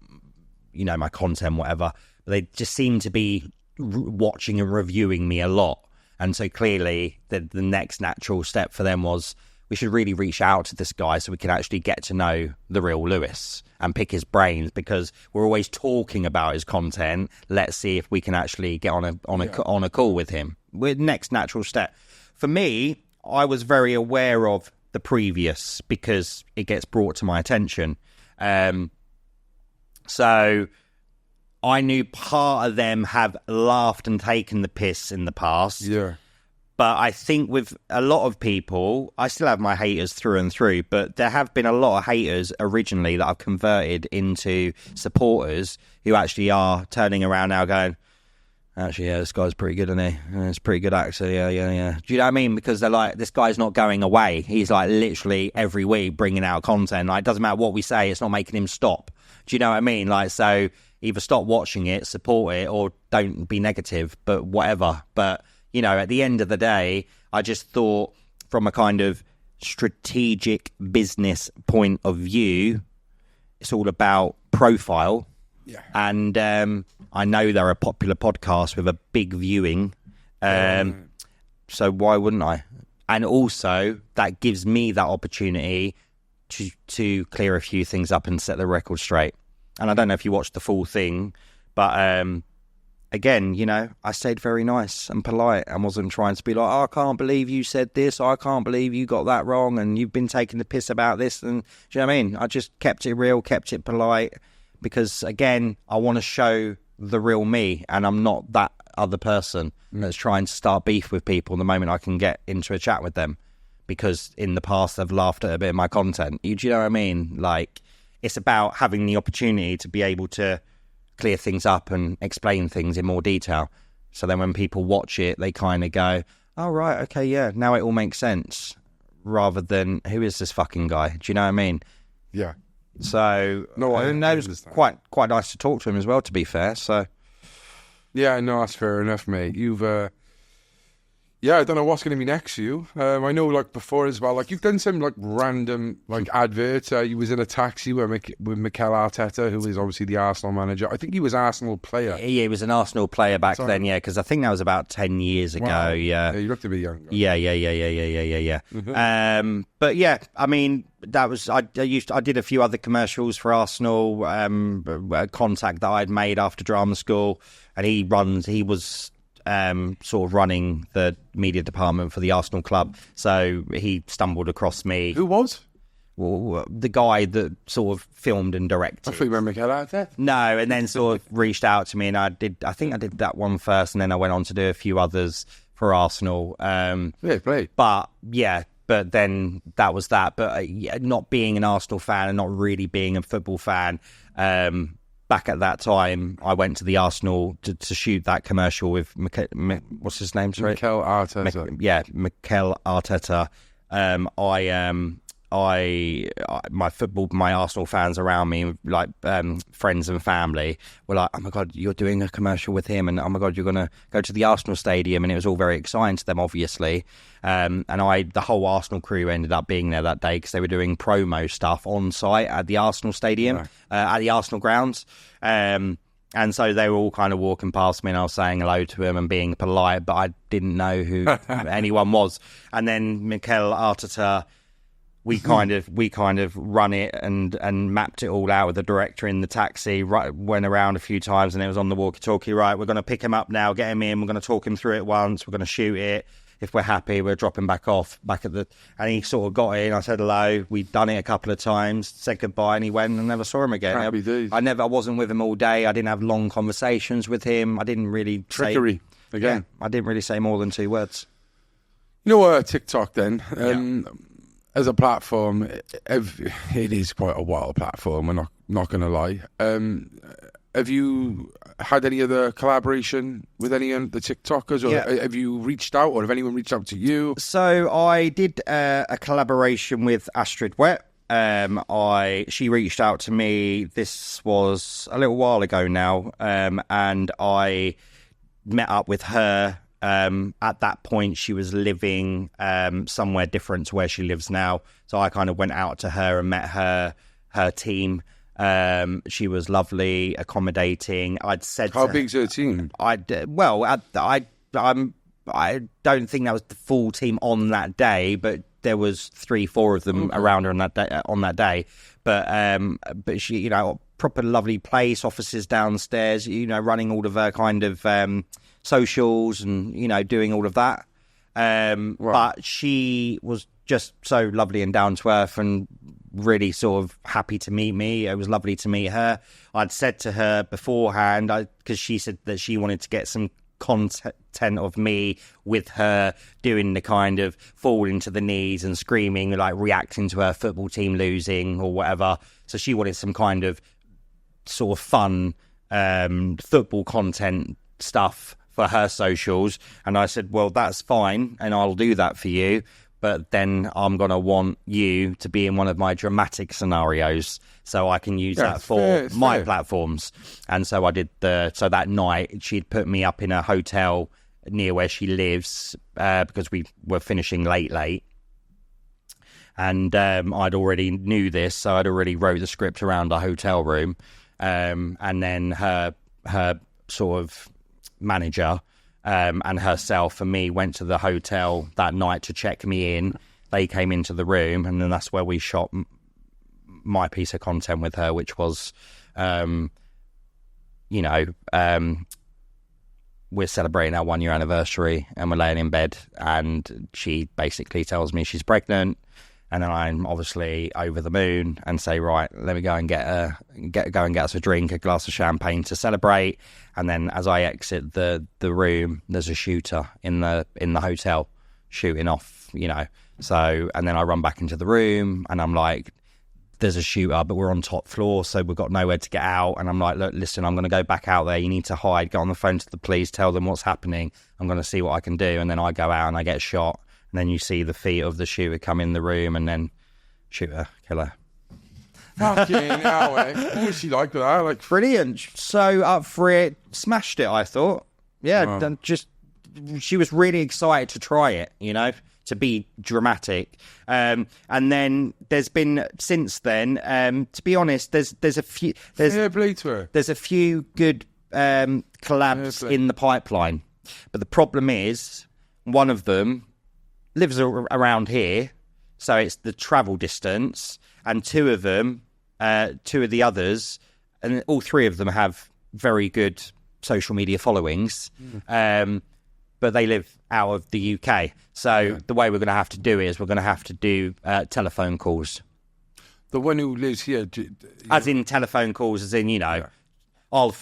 my content, whatever. But they just seem to be watching and reviewing me a lot. And so clearly the next natural step for them was, we should really reach out to this guy so we can actually get to know the real Lewis and pick his brains, because we're always talking about his content. Let's see if we can actually get on a call with him. Next natural step. For me, I was very aware of the previous because it gets brought to my attention. So I knew part of them have laughed and taken the piss in the past. Yeah. But I think with a lot of people, I still have my haters through and through, but there have been a lot of haters originally that I've converted into supporters who actually are turning around now going, actually, yeah, this guy's pretty good, isn't he? He's a pretty good actor, yeah. Do you know what I mean? Because they're like, this guy's not going away. He's like literally every week bringing out content. Like, it doesn't matter what we say, it's not making him stop. Do you know what I mean? Like, so either stop watching it, support it, or don't be negative, but whatever. But, at the end of the day, I just thought from a kind of strategic business point of view, it's all about profile. Yeah. And I know they're a popular podcast with a big viewing. So why wouldn't I? And also, that gives me that opportunity to clear a few things up and set the record straight. And I don't know if you watched the full thing, but again, I stayed very nice and polite and wasn't trying to be like, oh, I can't believe you said this, I can't believe you got that wrong and you've been taking the piss about this. And do you know what I mean? I just kept it real, kept it polite, because, again, I want to show the real me, and I'm not that other person that's trying to start beef with people the moment I can get into a chat with them, because in the past they've laughed at a bit of my content. Do you know what I mean? Like, it's about having the opportunity to be able to clear things up and explain things in more detail. So then when people watch it, they kind of go, oh, right, okay, yeah, now it all makes sense, rather than, who is this fucking guy? Do you know what I mean? Yeah. So no, I know it was quite nice to talk to him as well, to be fair. So yeah, no, that's fair enough, mate. You've yeah, I don't know what's going to be next for you. I know, like, before as well, like, you've done some, like, random, like, adverts. You was in a taxi with Mikel Arteta, who is obviously the Arsenal manager. I think he was Arsenal player. Yeah, he was an Arsenal player back then, yeah, because I think that was about 10 years ago, wow. Yeah. You looked a bit younger. Yeah. Mm-hmm. But, yeah, I mean, that was, I did a few other commercials for Arsenal, a contact that I'd made after drama school, and he was sort of running the media department for the Arsenal club, so he stumbled across me. Who was? Well, the guy that sort of filmed and directed. I thought you were Mikel Arteta. No, and then sort of reached out to me, and I think I did that one first, and then I went on to do a few others for Arsenal. Yeah, played. But then that was that. But not being an Arsenal fan and not really being a football fan, back at that time, I went to the Arsenal to shoot that commercial with what's his name? Sorry? Mikel Arteta. Mikel Arteta. my Arsenal fans around me, like friends and family, were like, "Oh my God, you're doing a commercial with him," and "Oh my God, you're going to go to the Arsenal stadium," and it was all very exciting to them, obviously. And the whole Arsenal crew ended up being there that day because they were doing promo stuff on site at the Arsenal stadium, at the Arsenal grounds. And so they were all kind of walking past me, and I was saying hello to him and being polite, but I didn't know who anyone was. And then Mikel Arteta, we kind of run it and mapped it all out with the director in the taxi. Went around a few times, and it was on the walkie-talkie. Right, we're going to pick him up now, get him in. We're going to talk him through it once. We're going to shoot it. If we're happy, we're dropping back at the. And he sort of got in. I said hello. We'd done it a couple of times. Said goodbye, and he went and never saw him again. Happy days. I wasn't with him all day. I didn't have long conversations with him. I didn't really trickery again. Yeah, I didn't really say more than 2 words. You know, TikTok then. As a platform, it is quite a wild platform. I'm not going to lie. Have you had any other collaboration with any of the TikTokers, or have you reached out, or have anyone reached out to you? So I did a collaboration with Astrid Wet. She reached out to me. This was a little while ago now, and I met up with her. At that point, she was living somewhere different to where she lives now. So I kind of went out to her and met her team. She was lovely, accommodating. I'd said, how big's her team? I don't think that was the full team on that day, but there was 3-4 of them around her on that day. But she, proper lovely place, offices downstairs, running all of her kind of socials and doing all of that. Right. But she was just so lovely and down to earth and really sort of happy to meet me. It was lovely to meet her. I'd said to her beforehand, because she said that she wanted to get some content of me with her doing the kind of falling to the knees and screaming, like reacting to her football team losing or whatever. So she wanted some kind of sort of fun football content stuff for her socials. And I said, well, that's fine, and I'll do that for you. But then I'm going to want you to be in one of my dramatic scenarios so I can use that for my platforms. And so I did so that night she'd put me up in a hotel near where she lives because we were finishing late. And I'd already knew this, so I'd already wrote the script around a hotel room. And then her sort of manager and herself and me went to the hotel that night to check me in. They came into the room, and then that's where we shot my piece of content with her, which was, we're celebrating our 1-year anniversary, and we're laying in bed, and she basically tells me she's pregnant, and then I'm obviously over the moon and say, right, let me go and get us a drink, a glass of champagne to celebrate. And then as I exit the room, there's a shooter in the hotel shooting off, So, and then I run back into the room, and I'm like, there's a shooter, but we're on top floor, so we've got nowhere to get out. And I'm like, look, listen, I'm going to go back out there. You need to hide. Get on the phone to the police. Tell them what's happening. I'm going to see what I can do. And then I go out and I get shot. And then you see the feet of the shooter come in the room, and then shoot her, kill her. Fucking hell, eh? What was she like with that? Like, brilliant. So up for it. Smashed it, I thought. Yeah, wow. She was really excited to try it, to be dramatic. And then there's been, since then, to be honest, there's a few... There's a few good collabs in the pipeline. But the problem is, one of them lives around here, so it's the travel distance, and two of the others, and all three of them have very good social media followings, but they live out of the UK. So the way we're going to have to do it is we're going to have to do telephone calls. The one who lives here... As in telephone calls, as in, I'll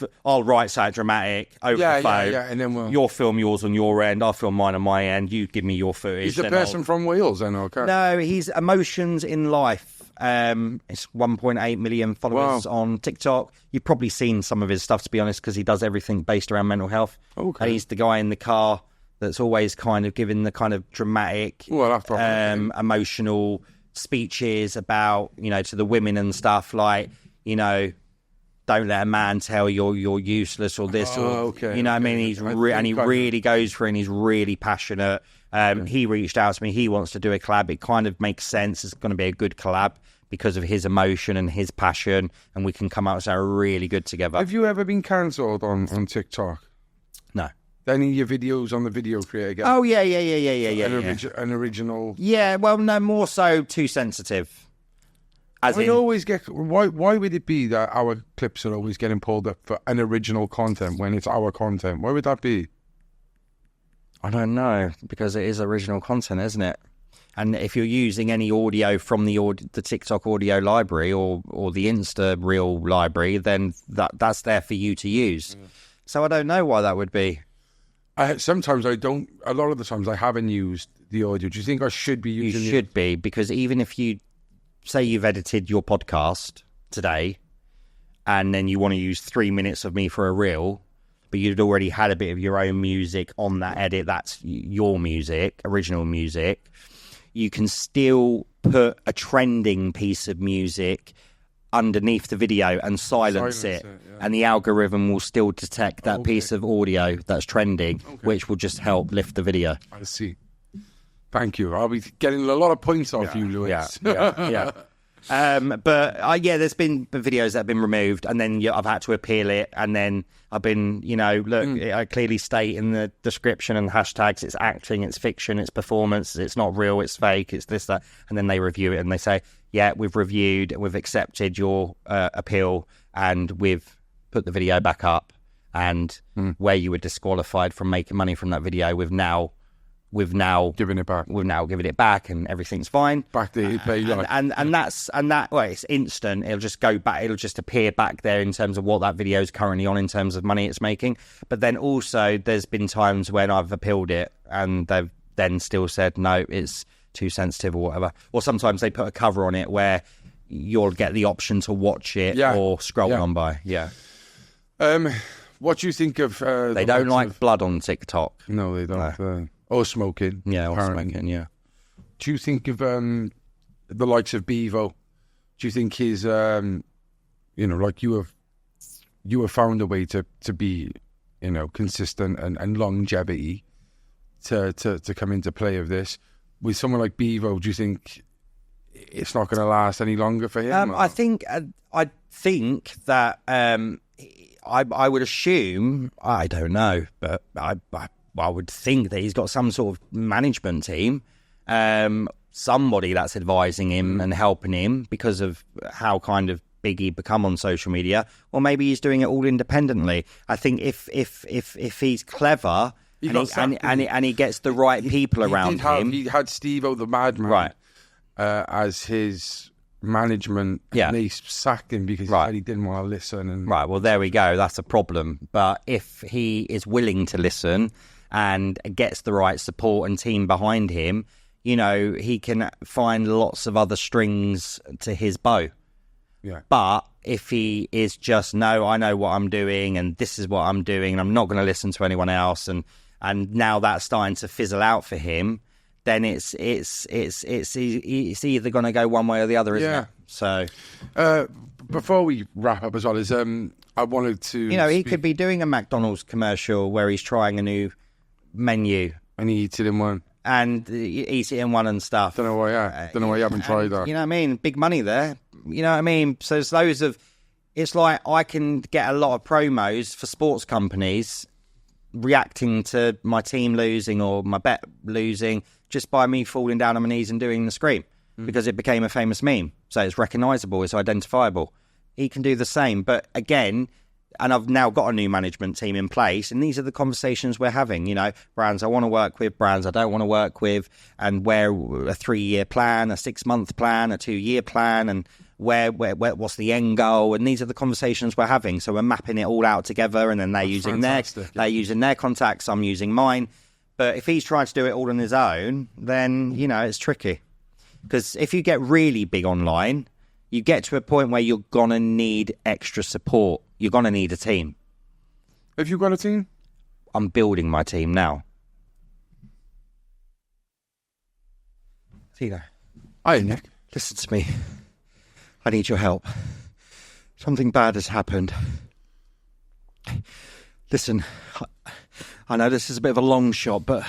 write something dramatic over the phone. Yeah, and then you'll film yours on your end. I'll film mine on my end. You give me your footage. He's the person from Wales, then, okay? No, he's Emotions in Life. It's 1.8 million followers on TikTok. You've probably seen some of his stuff, to be honest, because he does everything based around mental health. Okay. And he's the guy in the car that's always kind of giving the kind of dramatic, emotional speeches about, to the women and stuff, like, don't let a man tell you're useless or this I mean. He really goes for it, and he's really passionate. He reached out to me. He wants to do a collab. It kind of makes sense. It's going to be a good collab because of his emotion and his passion, and we can come out and sound really good together. Have you ever been cancelled on TikTok? No. Any of your videos on the video creator again? Oh, yeah. An original... Yeah, well, no, more so too sensitive. Always get... Why would it be that our clips are always getting pulled up for an original content when it's our content? Why would that be? I don't know, because it is original content, isn't it? And if you're using any audio from the TikTok audio library or the Insta Reel library, then that's there for you to use. Yeah. So I don't know why that would be. Sometimes I don't. A lot of the times I haven't used the audio. Do you think I should be using it? You should be, because even if you say you've edited your podcast today and then you want to use 3 minutes of me for a reel, but you'd already had a bit of your own music on that edit, that's your music, original music, you can still put a trending piece of music underneath the video and silence it. And the algorithm will still detect that piece of audio that's trending, which will just help lift the video. I see. Thank you. I'll be getting a lot of points off you, Lewis. Yeah. But there's been videos that have been removed, and then I've had to appeal it, and then I've been, I clearly state in the description and hashtags, it's acting, it's fiction, it's performance, it's not real, it's fake, it's this, that, and then they review it and they say, yeah, we've reviewed, we've accepted your appeal, and we've put the video back up, and where you were disqualified from making money from that video, we've now given it back. We've now given it back, and everything's fine. Back to it's instant. It'll just go back. It'll just appear back there in terms of what that video is currently on, in terms of money it's making. But then also, there's been times when I've appealed it, and they've then still said no, it's too sensitive or whatever. Or sometimes they put a cover on it where you'll get the option to watch it or scroll on by. Yeah. What do you think of? They don't like blood on TikTok. No, they don't. No. Or smoking. Yeah, or smoking, yeah. Do you think of the likes of Bevo? Do you think his, like you have found a way to be, consistent and longevity to come into play of this? With someone like Bevo, do you think it's not going to last any longer for him? I think that I would assume, I don't know, but I would think that he's got some sort of management team, somebody that's advising him and helping him because of how kind of big he become on social media, or maybe he's doing it all independently. I think if he's clever and he gets the right people around him. He had Steve-O the Madman as his management, and they sacked him because he said he didn't want to listen. Right, well, there we go. That's a problem. But if he is willing to listen and gets the right support and team behind him, he can find lots of other strings to his bow. Yeah. But if he is just, no, I know what I'm doing and this is what I'm doing and I'm not going to listen to anyone else, and now that's starting to fizzle out for him, then it's either going to go one way or the other, isn't it? So before we wrap up as well, is I wanted to he could be doing a McDonald's commercial where he's trying a new menu and he eats it in one and stuff. Don't know why you haven't tried that. You know what I mean? Big money there. You know what I mean? So there's loads of, it's like I can get a lot of promos for sports companies reacting to my team losing or my bet losing just by me falling down on my knees and doing the scream because it became a famous meme. So it's recognisable, it's identifiable. He can do the same. But again, and I've now got a new management team in place, and these are the conversations we're having, brands I want to work with, brands I don't want to work with, and where a 3-year plan, a 6-month plan, a 2-year plan, and where what's the end goal, and these are the conversations we're having. So we're mapping it all out together, and then they're using their contacts, I'm using mine. But if he's trying to do it all on his own, then, it's tricky. Because if you get really big online, you get to a point where you're going to need extra support. You're going to need a team. Have you got a team? I'm building my team now. Tino. Hi, Nick. Listen to me. I need your help. Something bad has happened. Listen, I know this is a bit of a long shot, but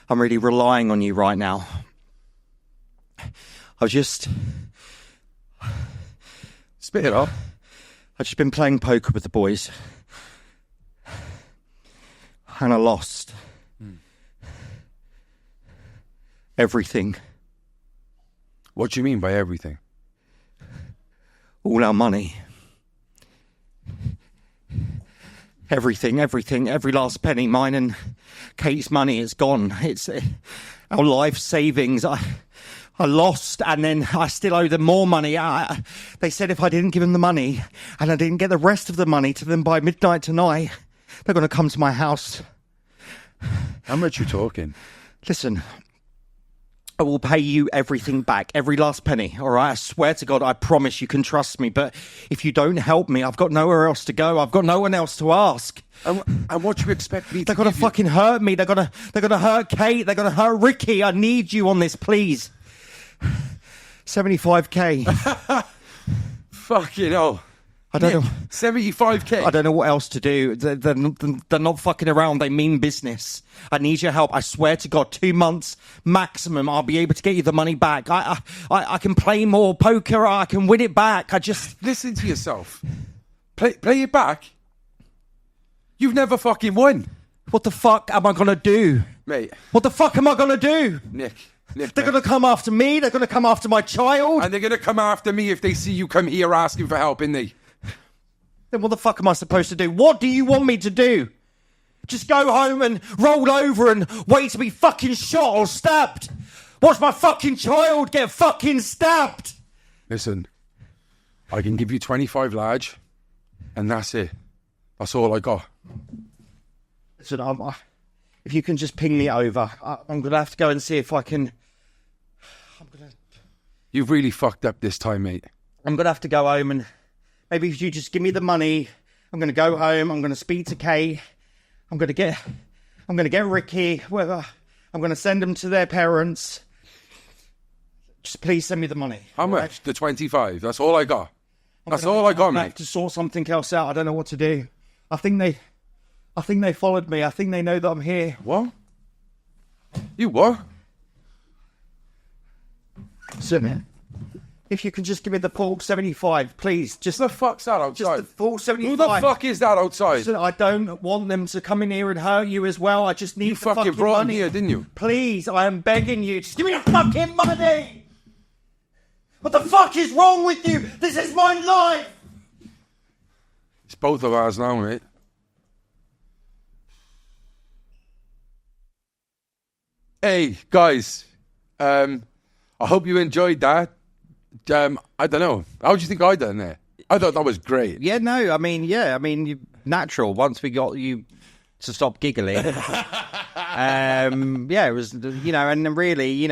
I'm really relying on you right now. I've just... Spit it up. I've just been playing poker with the boys. And I lost. Everything. What do you mean by everything? All our money. Everything, every last penny. Mine and Kate's money is gone. It's our life savings. I lost, and then I still owe them more money. They said if I didn't give them the money, and I didn't get the rest of the money to them by midnight tonight, they're going to come to my house. How much you talking? Listen, I will pay you everything back, every last penny, all right? I swear to God, I promise you can trust me. But if you don't help me, I've got nowhere else to go. I've got no one else to ask. And what do you expect me to do? They're going to fucking hurt me. They're going to hurt Kate. They're going to hurt Ricky. I need you on this, please. 75k. Fucking hell. I don't know. 75k. I don't know what else to do. They're not fucking around. They mean business. I need your help. I swear to God, 2 months maximum, I'll be able to get you the money back. I can play more poker. I can win it back. I just... Listen to yourself. Play it back. You've never fucking won. What the fuck am I going to do? Mate. What the fuck am I going to do? Nick, they're going to come after me. They're going to come after my child. And they're going to come after me if they see you come here asking for help, innit? Then what the fuck am I supposed to do? What do you want me to do? Just go home and roll over and wait to be fucking shot or stabbed? Watch my fucking child get fucking stabbed? Listen, I can give you 25 large, and that's it. That's all I got. Listen, if you can just ping me over, I'm going to have to go and see if I can... You've really fucked up this time, mate. I'm going to have to go home and... Maybe if you just give me the money, I'm going to go home, I'm going to speak to Kay, I'm going to get Ricky, whether I'm going to send them to their parents. Just please send me the money. How much? Right? The 25. That's all I got. That's all I got, mate. I have to sort something else out. I don't know what to do. I think they followed me. I think they know that I'm here. What? You what? Sir, if you can just give me the full 75, please. Just the fuck's that outside? Just the full 75. Who the fuck is that outside? Listen, I don't want them to come in here and hurt you as well. I just need the fucking brought money. Him here, didn't you? Please, I am begging you. Just give me the fucking money. What the fuck is wrong with you? This is my life. It's both of ours now, mate. Hey, guys. I hope you enjoyed that. I don't know. How do you think I done there? I thought that was great. Yeah, no, I mean, natural. Once we got you to stop giggling, it was, and really,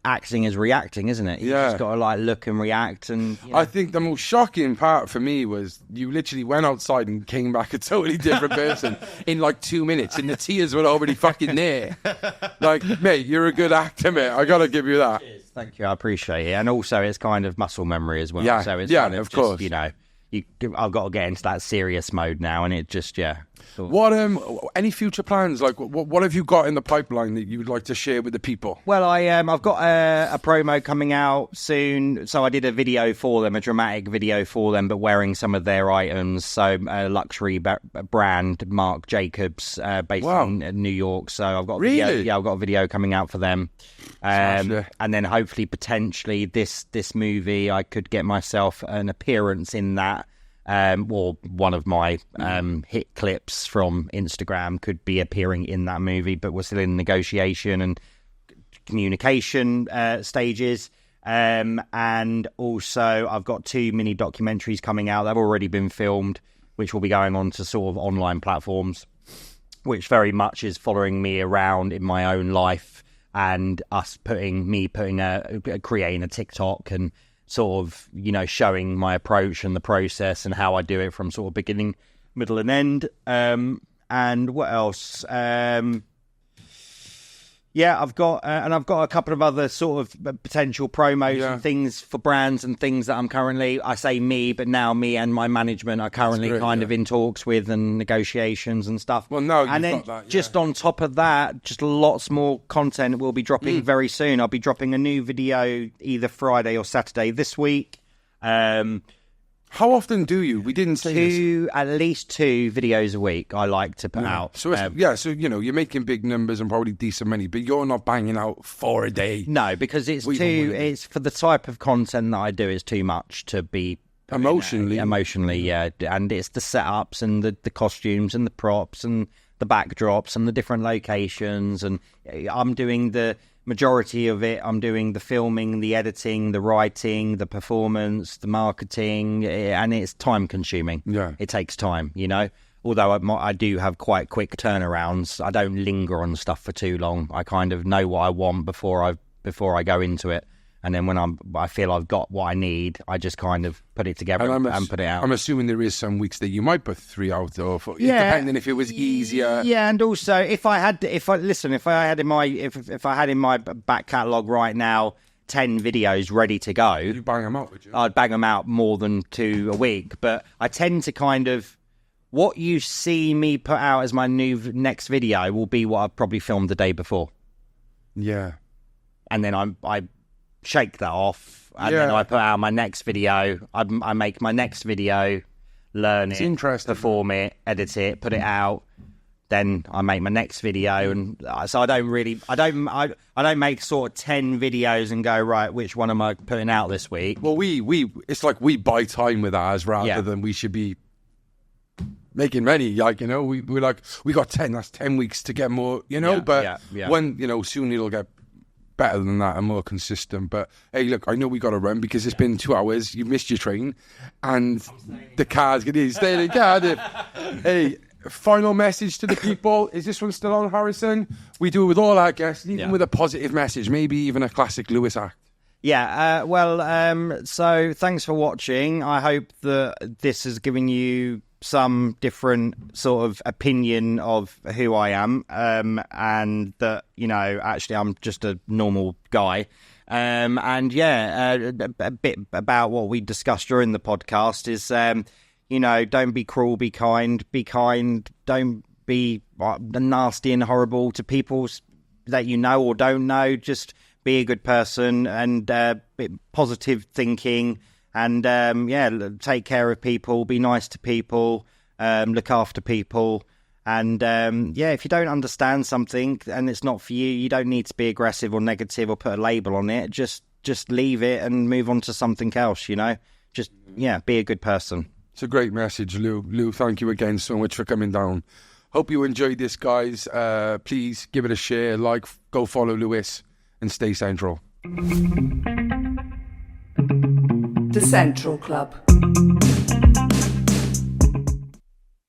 acting is reacting, isn't it? You just got to look and react. And I think the most shocking part for me was you literally went outside and came back a totally different person in 2 minutes, and the tears were already fucking there. Mate, you're a good actor, mate. I gotta give you that. Cheers. Thank you, I appreciate it. And also, it's kind of muscle memory as well. Yeah, so it's kind of course. I've got to get into that serious mode now, and it just What any future plans? What have you got in the pipeline that you would like to share with the people? Well, I've got a promo coming out soon. So I did a video for them, a dramatic video for them, but wearing some of their items. So a luxury brand, Marc Jacobs, based in New York. So I've got I've got a video coming out for them. And then hopefully, potentially, this movie, I could get myself an appearance in that. Or one of my hit clips from Instagram could be appearing in that movie, but we're still in negotiation and communication stages. And also, I've got 2 mini documentaries coming out. They've already been filmed, which will be going on to sort of online platforms, which very much is following me around in my own life and us creating a TikTok and sort of, showing my approach and the process and how I do it from sort of beginning, middle and end. And what else? Yeah, I've got a couple of other sort of potential promos and things for brands and things that I'm currently, I say me, but now me and my management are currently of in talks with and negotiations and stuff. Well, no, and then got that, just on top of that, just lots more content will be dropping very soon. I'll be dropping a new video either Friday or Saturday this week. How often do you? We didn't say at least 2 videos a week I like to put out. So so you're making big numbers and probably decent money, but you're not banging out 4 a day. No, because it's for the type of content that I do, it's too much to be emotionally, yeah. And it's the setups and the costumes and the props and the backdrops and the different locations, and I'm doing the majority of it. I'm doing the filming, the editing, the writing, the performance, the marketing, and it's time consuming. Yeah, it takes time, although I do have quite quick turnarounds. I don't linger on stuff for too long. I kind of know what I want before I go into it, and then when I feel I've got what I need, I just kind of put it together and put it out. I'm assuming there is some weeks that you might put 3 out, or depending if it was easier. Yeah, and also if I had in my back catalogue right now 10 videos ready to go, you'd bang them out, would you? I'd bang them out more than 2 a week. But I tend to kind of, what you see me put out as my next video will be what I've probably filmed the day before. Yeah, and then I shake that off, and then I put out my next video. I make my next video, learn it, perform it, edit it, put it out. Then I make my next video, and so I don't make sort of 10 videos and go, right, which one am I putting out this week? Well, it's like we buy time with ours rather than we should be making money. We're like, we got 10. That's 10 weeks to get more. When soon it'll get better than that and more consistent. But hey, look, I know we got to run because it's been 2 hours. You missed your train, and the car's going to stay in Cardiff. Hey, final message to the people. Is this one still on, Harrison? We do it with all our guests, even with a positive message, maybe even a classic Lewis act. So thanks for watching. I hope that this has given you some different sort of opinion of who I am, and that, actually I'm just a normal guy. A bit about what we discussed during the podcast is, don't be cruel, be kind, don't be nasty and horrible to people that you know or don't know. Just be a good person and positive thinking. And, take care of people, be nice to people, look after people. And, if you don't understand something and it's not for you, you don't need to be aggressive or negative or put a label on it. Just leave it and move on to something else, Just, be a good person. It's a great message, Lou. Lou, thank you again so much for coming down. Hope you enjoyed this, guys. Please give it a share, go follow Lewis, and stay central. The Central Club.